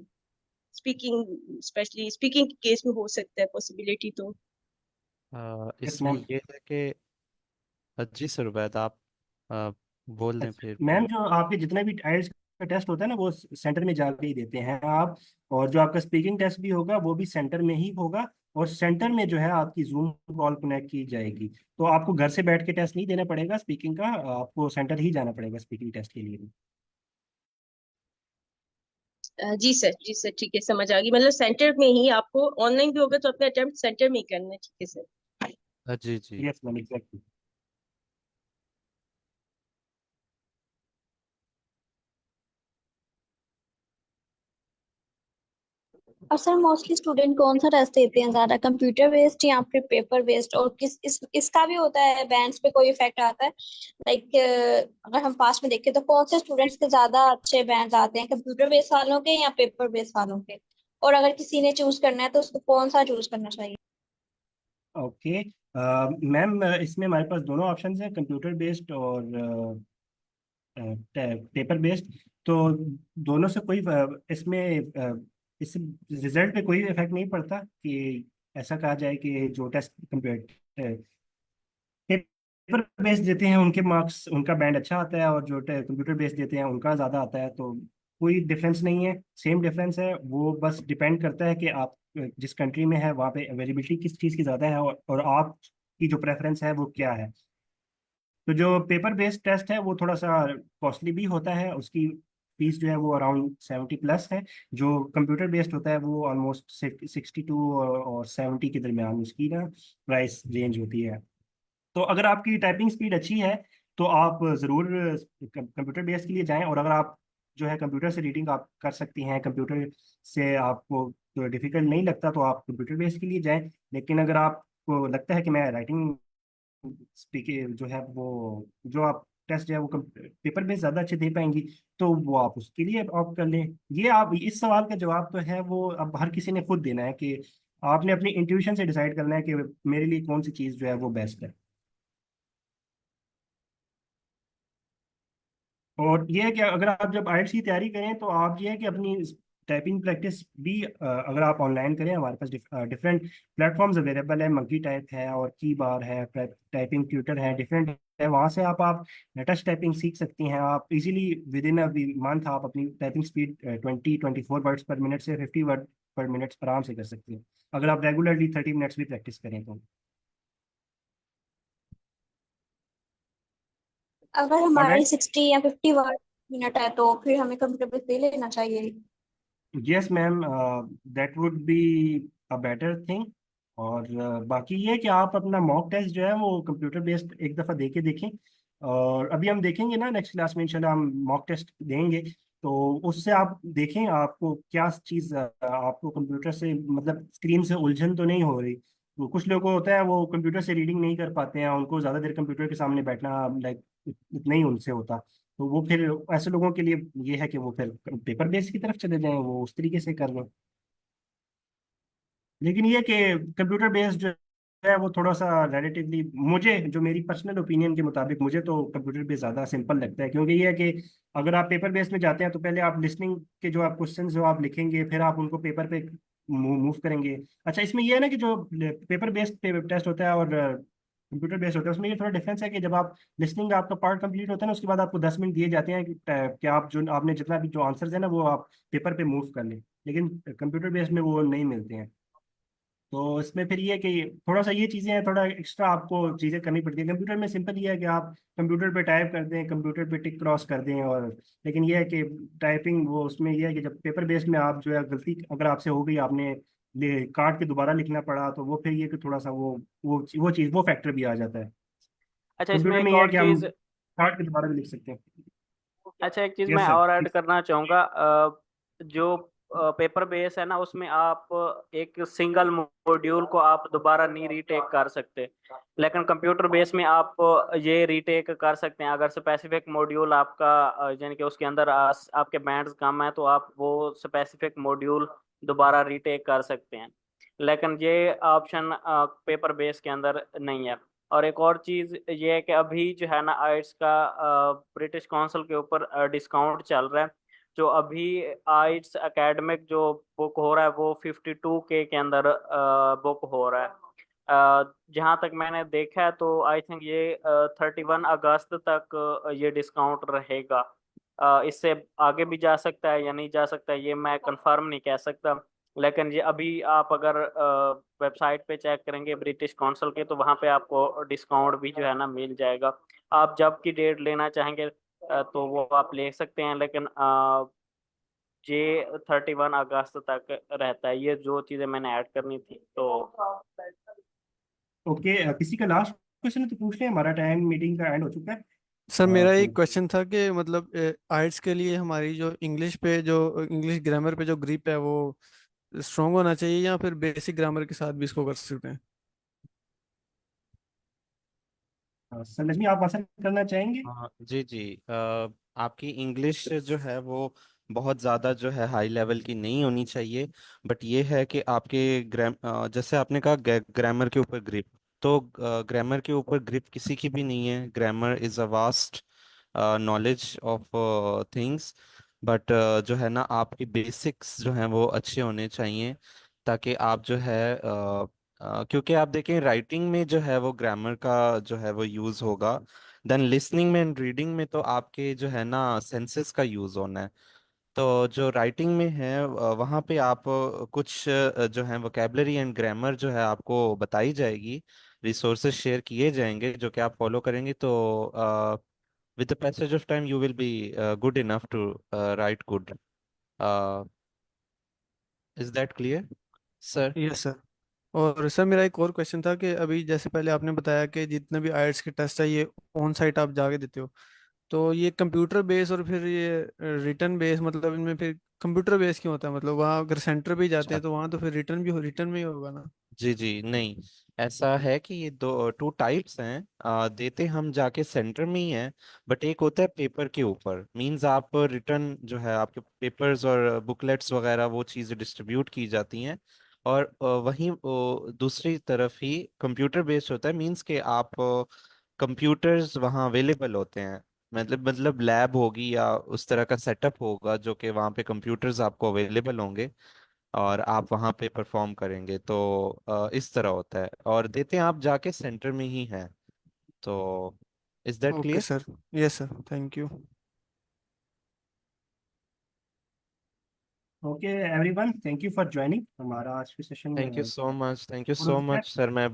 स्पीकिंग स्पेशली स्पीकिंग केस में हो सकता है पॉसिबिलिटी तो। यस इसमें मैम। ये है कि जी सर उबैद, आप अ, बोल दें फिर मैम, फिर। जो आपके जितने भी आइल्स का टेस्ट होता है ना वो सेंटर में जाके ही देते हैं आप। और जो आपका स्पीकिंग टेस्ट भी होगा वो भी सेंटर में ही होगा। और सेंटर में जो है आपकी जूम कॉल कनेक्ट की जाएगी। तो आपको घर से बैठ के टेस्ट नहीं देना पड़ेगा स्पीकिंग का, आपको सेंटर ही जाना पड़ेगा स्पीकिंग टेस्ट के लिए भी। जी सर ठीक है, समझ आ गई। मतलब सेंटर में ही आपको, ऑनलाइन भी होगा तो अपने अटेम्प्ट सेंटर में ही करना है, ठीक है सर। जी जी। Yes ma'am, exactly. और सर मोस्टली स्टूडेंट कौन सा टेस्ट देते हैं, ज्यादा कंप्यूटर बेस्ड या फिर पेपर बेस्ड, और इसका भी होता है बैंड्स पे कोई इफेक्ट आता है? लाइक अगर हम पास में देखें तो कौन से स्टूडेंट्स के ज्यादा अच्छे बैंड्स आते हैं, कंप्यूटर बेस्ड वालों के या पेपर बेस्ड वालों के? और अगर किसी ने चूज करना है तो उसको कौन सा चूज करना चाहिए? ओके मैम, इसमें हमारे पास दोनों ऑप्शंस हैं, कंप्यूटर बेस्ड और पेपर बेस्ड। तो दोनों से कोई इसमें इस रिजल्ट पे कोई इफेक्ट नहीं पड़ता कि ऐसा कहा जाए कि जो टेस्ट कंप्यूटर पेपर बेस्ड देते हैं उनके मार्क्स, उनका बैंड अच्छा आता है, और जो कंप्यूटर बेस्ड देते हैं उनका ज़्यादा आता है। तो कोई डिफरेंस नहीं है, सेम डिफरेंस है। वो बस डिपेंड करता है कि आप जिस कंट्री में है वहाँ पे अवेलेबिलिटी किस चीज़ की ज़्यादा है, और आपकी जो प्रेफरेंस है वो क्या है। तो जो पेपर बेस्ड टेस्ट है वो थोड़ा सा कॉस्टली भी होता है, उसकी फीस जो है वो अराउंड 70+ है। जो कंप्यूटर बेस्ड होता है वो ऑलमोस्ट 62 और 70 के दरमियान उसकी ना प्राइस रेंज होती है। तो अगर आपकी टाइपिंग स्पीड अच्छी है तो आप ज़रूर कंप्यूटर बेस के लिए जाएं। और अगर आप जो है कंप्यूटर से रीडिंग आप कर सकती हैं, कंप्यूटर से आपको तो डिफिकल्ट नहीं लगता, तो आप कंप्यूटर बेस के लिए जाएं। लेकिन अगर आपको लगता है कि मैं राइटिंग स्पीकिंग जो है वो, जो आप टेस्ट जो है वो पेपर बेस ज़्यादा अच्छे दे पाएंगी, तो वो आप उसके लिए ऑप्ट कर लें। ये आप इस सवाल का जवाब तो है वो अब हर किसी ने खुद देना है कि आपने अपनी इंट्यूशन से डिसाइड करना है कि मेरे लिए कौन सी चीज़ जो है वो बेस्ट है। और ये है कि अगर आप जब आइल्स की तैयारी करें तो आप ये है कि अपनी टाइपिंग प्रैक्टिस भी अगर आप ऑनलाइन करें, हमारे पास डिफरेंट प्लेटफॉर्म्स अवेलेबल है। मंकी टाइप है और की बार है, टाइपिंग ट्यूटर है, डिफरेंट है। वहाँ से आप टच टाइपिंग सीख सकती हैं। आप easily with in a month आप अपनी टाइपिंग स्पीड 24 वर्ड्स पर मिनट से 50 वर्ड पर मिनट आराम से कर सकती हैं, अगर आप रेगुलरली 30 मिनट्स भी प्रैक्टिस करें तो। अगर और हमारी 60 या 50 वर्ड मिनट है तो फिर हमें कंप्यूटर बेस्ड ले लेना चाहिए? Yes ma'am, that would be a better thing. और बाकी ये है कि आप अपना मॉक टेस्ट जो है वो कंप्यूटर बेस्ड एक दफ़ा दे के देखें। और अभी हम देखेंगे ना नेक्स्ट क्लास में इंशाल्लाह हम मॉक टेस्ट देंगे, तो उससे आप देखें आपको क्या चीज़ आपको कंप्यूटर से मतलब स्क्रीन से उलझन तो नहीं हो रही। तो कुछ लोगों को होता है वो कंप्यूटर से रीडिंग नहीं कर पाते हैं, उनको ज़्यादा देर कंप्यूटर के सामने बैठना लाइक इतना ही उनसे होता। तो वो फिर ऐसे लोगों के लिए ये है कि वो फिर पेपर बेस की तरफ चले जाएं, वो उस तरीके से कर लें। लेकिन ये कि कंप्यूटर बेस्ड जो है वो थोड़ा सा रिलेटिवली, मुझे जो मेरी पर्सनल ओपिनियन के मुताबिक मुझे तो कंप्यूटर बेस ज़्यादा सिंपल लगता है। क्योंकि ये है कि अगर आप पेपर बेस में जाते हैं तो पहले आप लिसनिंग के जो आप क्वेश्चन जो आप लिखेंगे फिर आप उनको पेपर पे मूव करेंगे। अच्छा, इसमें ये है ना कि जो पेपर बेस्ड टेस्ट होता है और कंप्यूटर बेस्ड होता है उसमें ये थोड़ा डिफरेंस है कि जब आप लिसनिंग आपका पार्ट कंप्लीट होता है ना उसके बाद आपको 10 मिनट दिए जाते हैं कि आप जो आपने जितना भी जो आंसर्स है ना वो आप पेपर पे मूव कर लें। लेकिन कंप्यूटर बेस्ड में वो नहीं मिलते हैं। तो इसमें फिर ये है कि थोड़ा सा ये चीज़ें हैं, थोड़ा एक्स्ट्रा आपको चीज़ें करनी पड़ती है। कंप्यूटर में सिंपल ये है कि आप कंप्यूटर पे टाइप कर दें, कंप्यूटर पे टिक क्रॉस कर दें। और लेकिन ये है कि टाइपिंग वो उसमें ये है कि जब पेपर बेस्ड में आप जो है गलती अगर आपसे हो गई, आपने ले काट के दोबारा लिखना पड़ा, तो वो फिर ये कि थोड़ा सा वो चीज़ वो फैक्टर भी आ जाता है। अच्छा, इसमें कंप्यूटर में एक ये है और कि हम चीज। काट के दोबारा भी लिख सकते हैं। अच्छा, एक चीज यस मैं सर। और ऐड करना चाहूंगा। जो पेपर बेस है ना उसमें आप एक सिंगल मॉड्यूल को आप दोबारा नहीं रीटेक कर सकते। लेकिन कंप्यूटर बेस में आप ये रीटेक कर सकते हैं। अगर स्पेसिफिक मॉड्यूल आपका यानी कि उसके अंदर आपके बैंड्स कम है तो आप वो स्पेसिफिक मॉड्यूल दोबारा रीटेक कर सकते हैं। लेकिन ये ऑप्शन पेपर बेस के अंदर नहीं है। और एक और चीज ये है कि अभी जो है ना आइट्स का ब्रिटिश काउंसिल के ऊपर डिस्काउंट चल रहा है। जो अभी आइट्स एकेडमिक जो बुक हो रहा है वो 52K के अंदर बुक हो रहा है। जहाँ तक मैंने देखा है तो आई थिंक ये 31 अगस्त तक ये डिस्काउंट रहेगा। इससे आगे भी जा सकता है या नहीं जा सकता है ये मैं कंफर्म नहीं कह सकता। लेकिन ये अभी आप अगर वेबसाइट पे चेक करेंगे ब्रिटिश काउंसिल के तो वहाँ पे आपको डिस्काउंट भी जो है ना मिल जाएगा। आप जब की डेट लेना चाहेंगे तो वो आप ले सकते हैं। लेकिन जे 31 अगस्त तक रहता है। ये जो चीजें मैंने ऐड करनी थी तो ओके, किसी का लास्ट क्वेश्चन है तो पूछ लें, हमारा टाइम मीटिंग का एंड हो चुका है। सर मेरा तो एक क्वेश्चन था कि मतलब आइट्स के लिए हमारी जो इंग्लिश पे जो इंग्लिश ग्रामर पे जो ग्रिप है वो स्ट्रोंग होना चाहिए या फिर बेसिक ग्रामर के साथ भी इसको कर सकते हैं? सर नजमी, आप आंसर करना चाहेंगे? हाँ जी जी। आपकी इंग्लिश जो है वो बहुत ज़्यादा जो है हाई लेवल की नहीं होनी चाहिए। बट ये है कि आपके जैसे आपने कहा ग्रामर के ऊपर ग्रिप, तो ग्रामर के ऊपर ग्रिप किसी की भी नहीं है। Grammar is a vast knowledge of things. But जो है ना, आपकी बेसिक्स जो हैं वो अच्छे होने चाहिए, ताकि आप जो है क्योंकि आप देखें राइटिंग में जो है वो ग्रामर का जो है वो यूज़ होगा। देन लिसनिंग में एंड रीडिंग में तो आपके जो है ना सेंसेस का यूज होना है। तो जो राइटिंग में है वहाँ पे आप कुछ जो है वोकेबलरी एंड ग्रामर जो है आपको बताई जाएगी, रिसोर्सेज शेयर किए जाएंगे जो कि आप फॉलो करेंगे, तो with the passage of time you will be good enough to write good. Is that clear sir? Yes sir. और सर मेरा एक और क्वेश्चन था कि अभी जैसे पहले आपने बताया कि जितने भी आइट्स के टेस्ट है ये ऑन साइट आप जाके देते हो, तो ये कंप्यूटर बेस और फिर ये रिटर्न बेस, मतलब इनमें फिर कंप्यूटर बेस क्यों होता है? मतलब वहाँ अगर सेंटर पे ही जाते हैं तो वहाँ तो फिर रिटर्न भी होगा ना? जी जी नहीं, ऐसा है कि ये दो टू टाइप्स हैं। देते हम जाके सेंटर में ही हैं। बट एक होता है पेपर के ऊपर, मींस आप रिटर्न जो है आपके पेपर्स और बुकलेट्स वगैरह वो चीज़ें डिस्ट्रीब्यूट की जाती हैं। और वहीं दूसरी तरफ ही कंप्यूटर बेस्ड होता है, मींस के आप कंप्यूटर्स वहाँ अवेलेबल होते हैं। मतलब लैब होगी या उस तरह का सेटअप होगा जो कि वहाँ पे कंप्यूटर्स आपको अवेलेबल होंगे और आप वहाँ पे परफॉर्म करेंगे। तो इस तरह होता है, और देते हैं आप जाके सेंटर में ही हैं। तो is that okay clear? Sir. Yes sir, thank you. Okay everyone, thank you for joining. हमारा आज के session thank you so much, thank you पूरा सो होता है। Much sir. मैं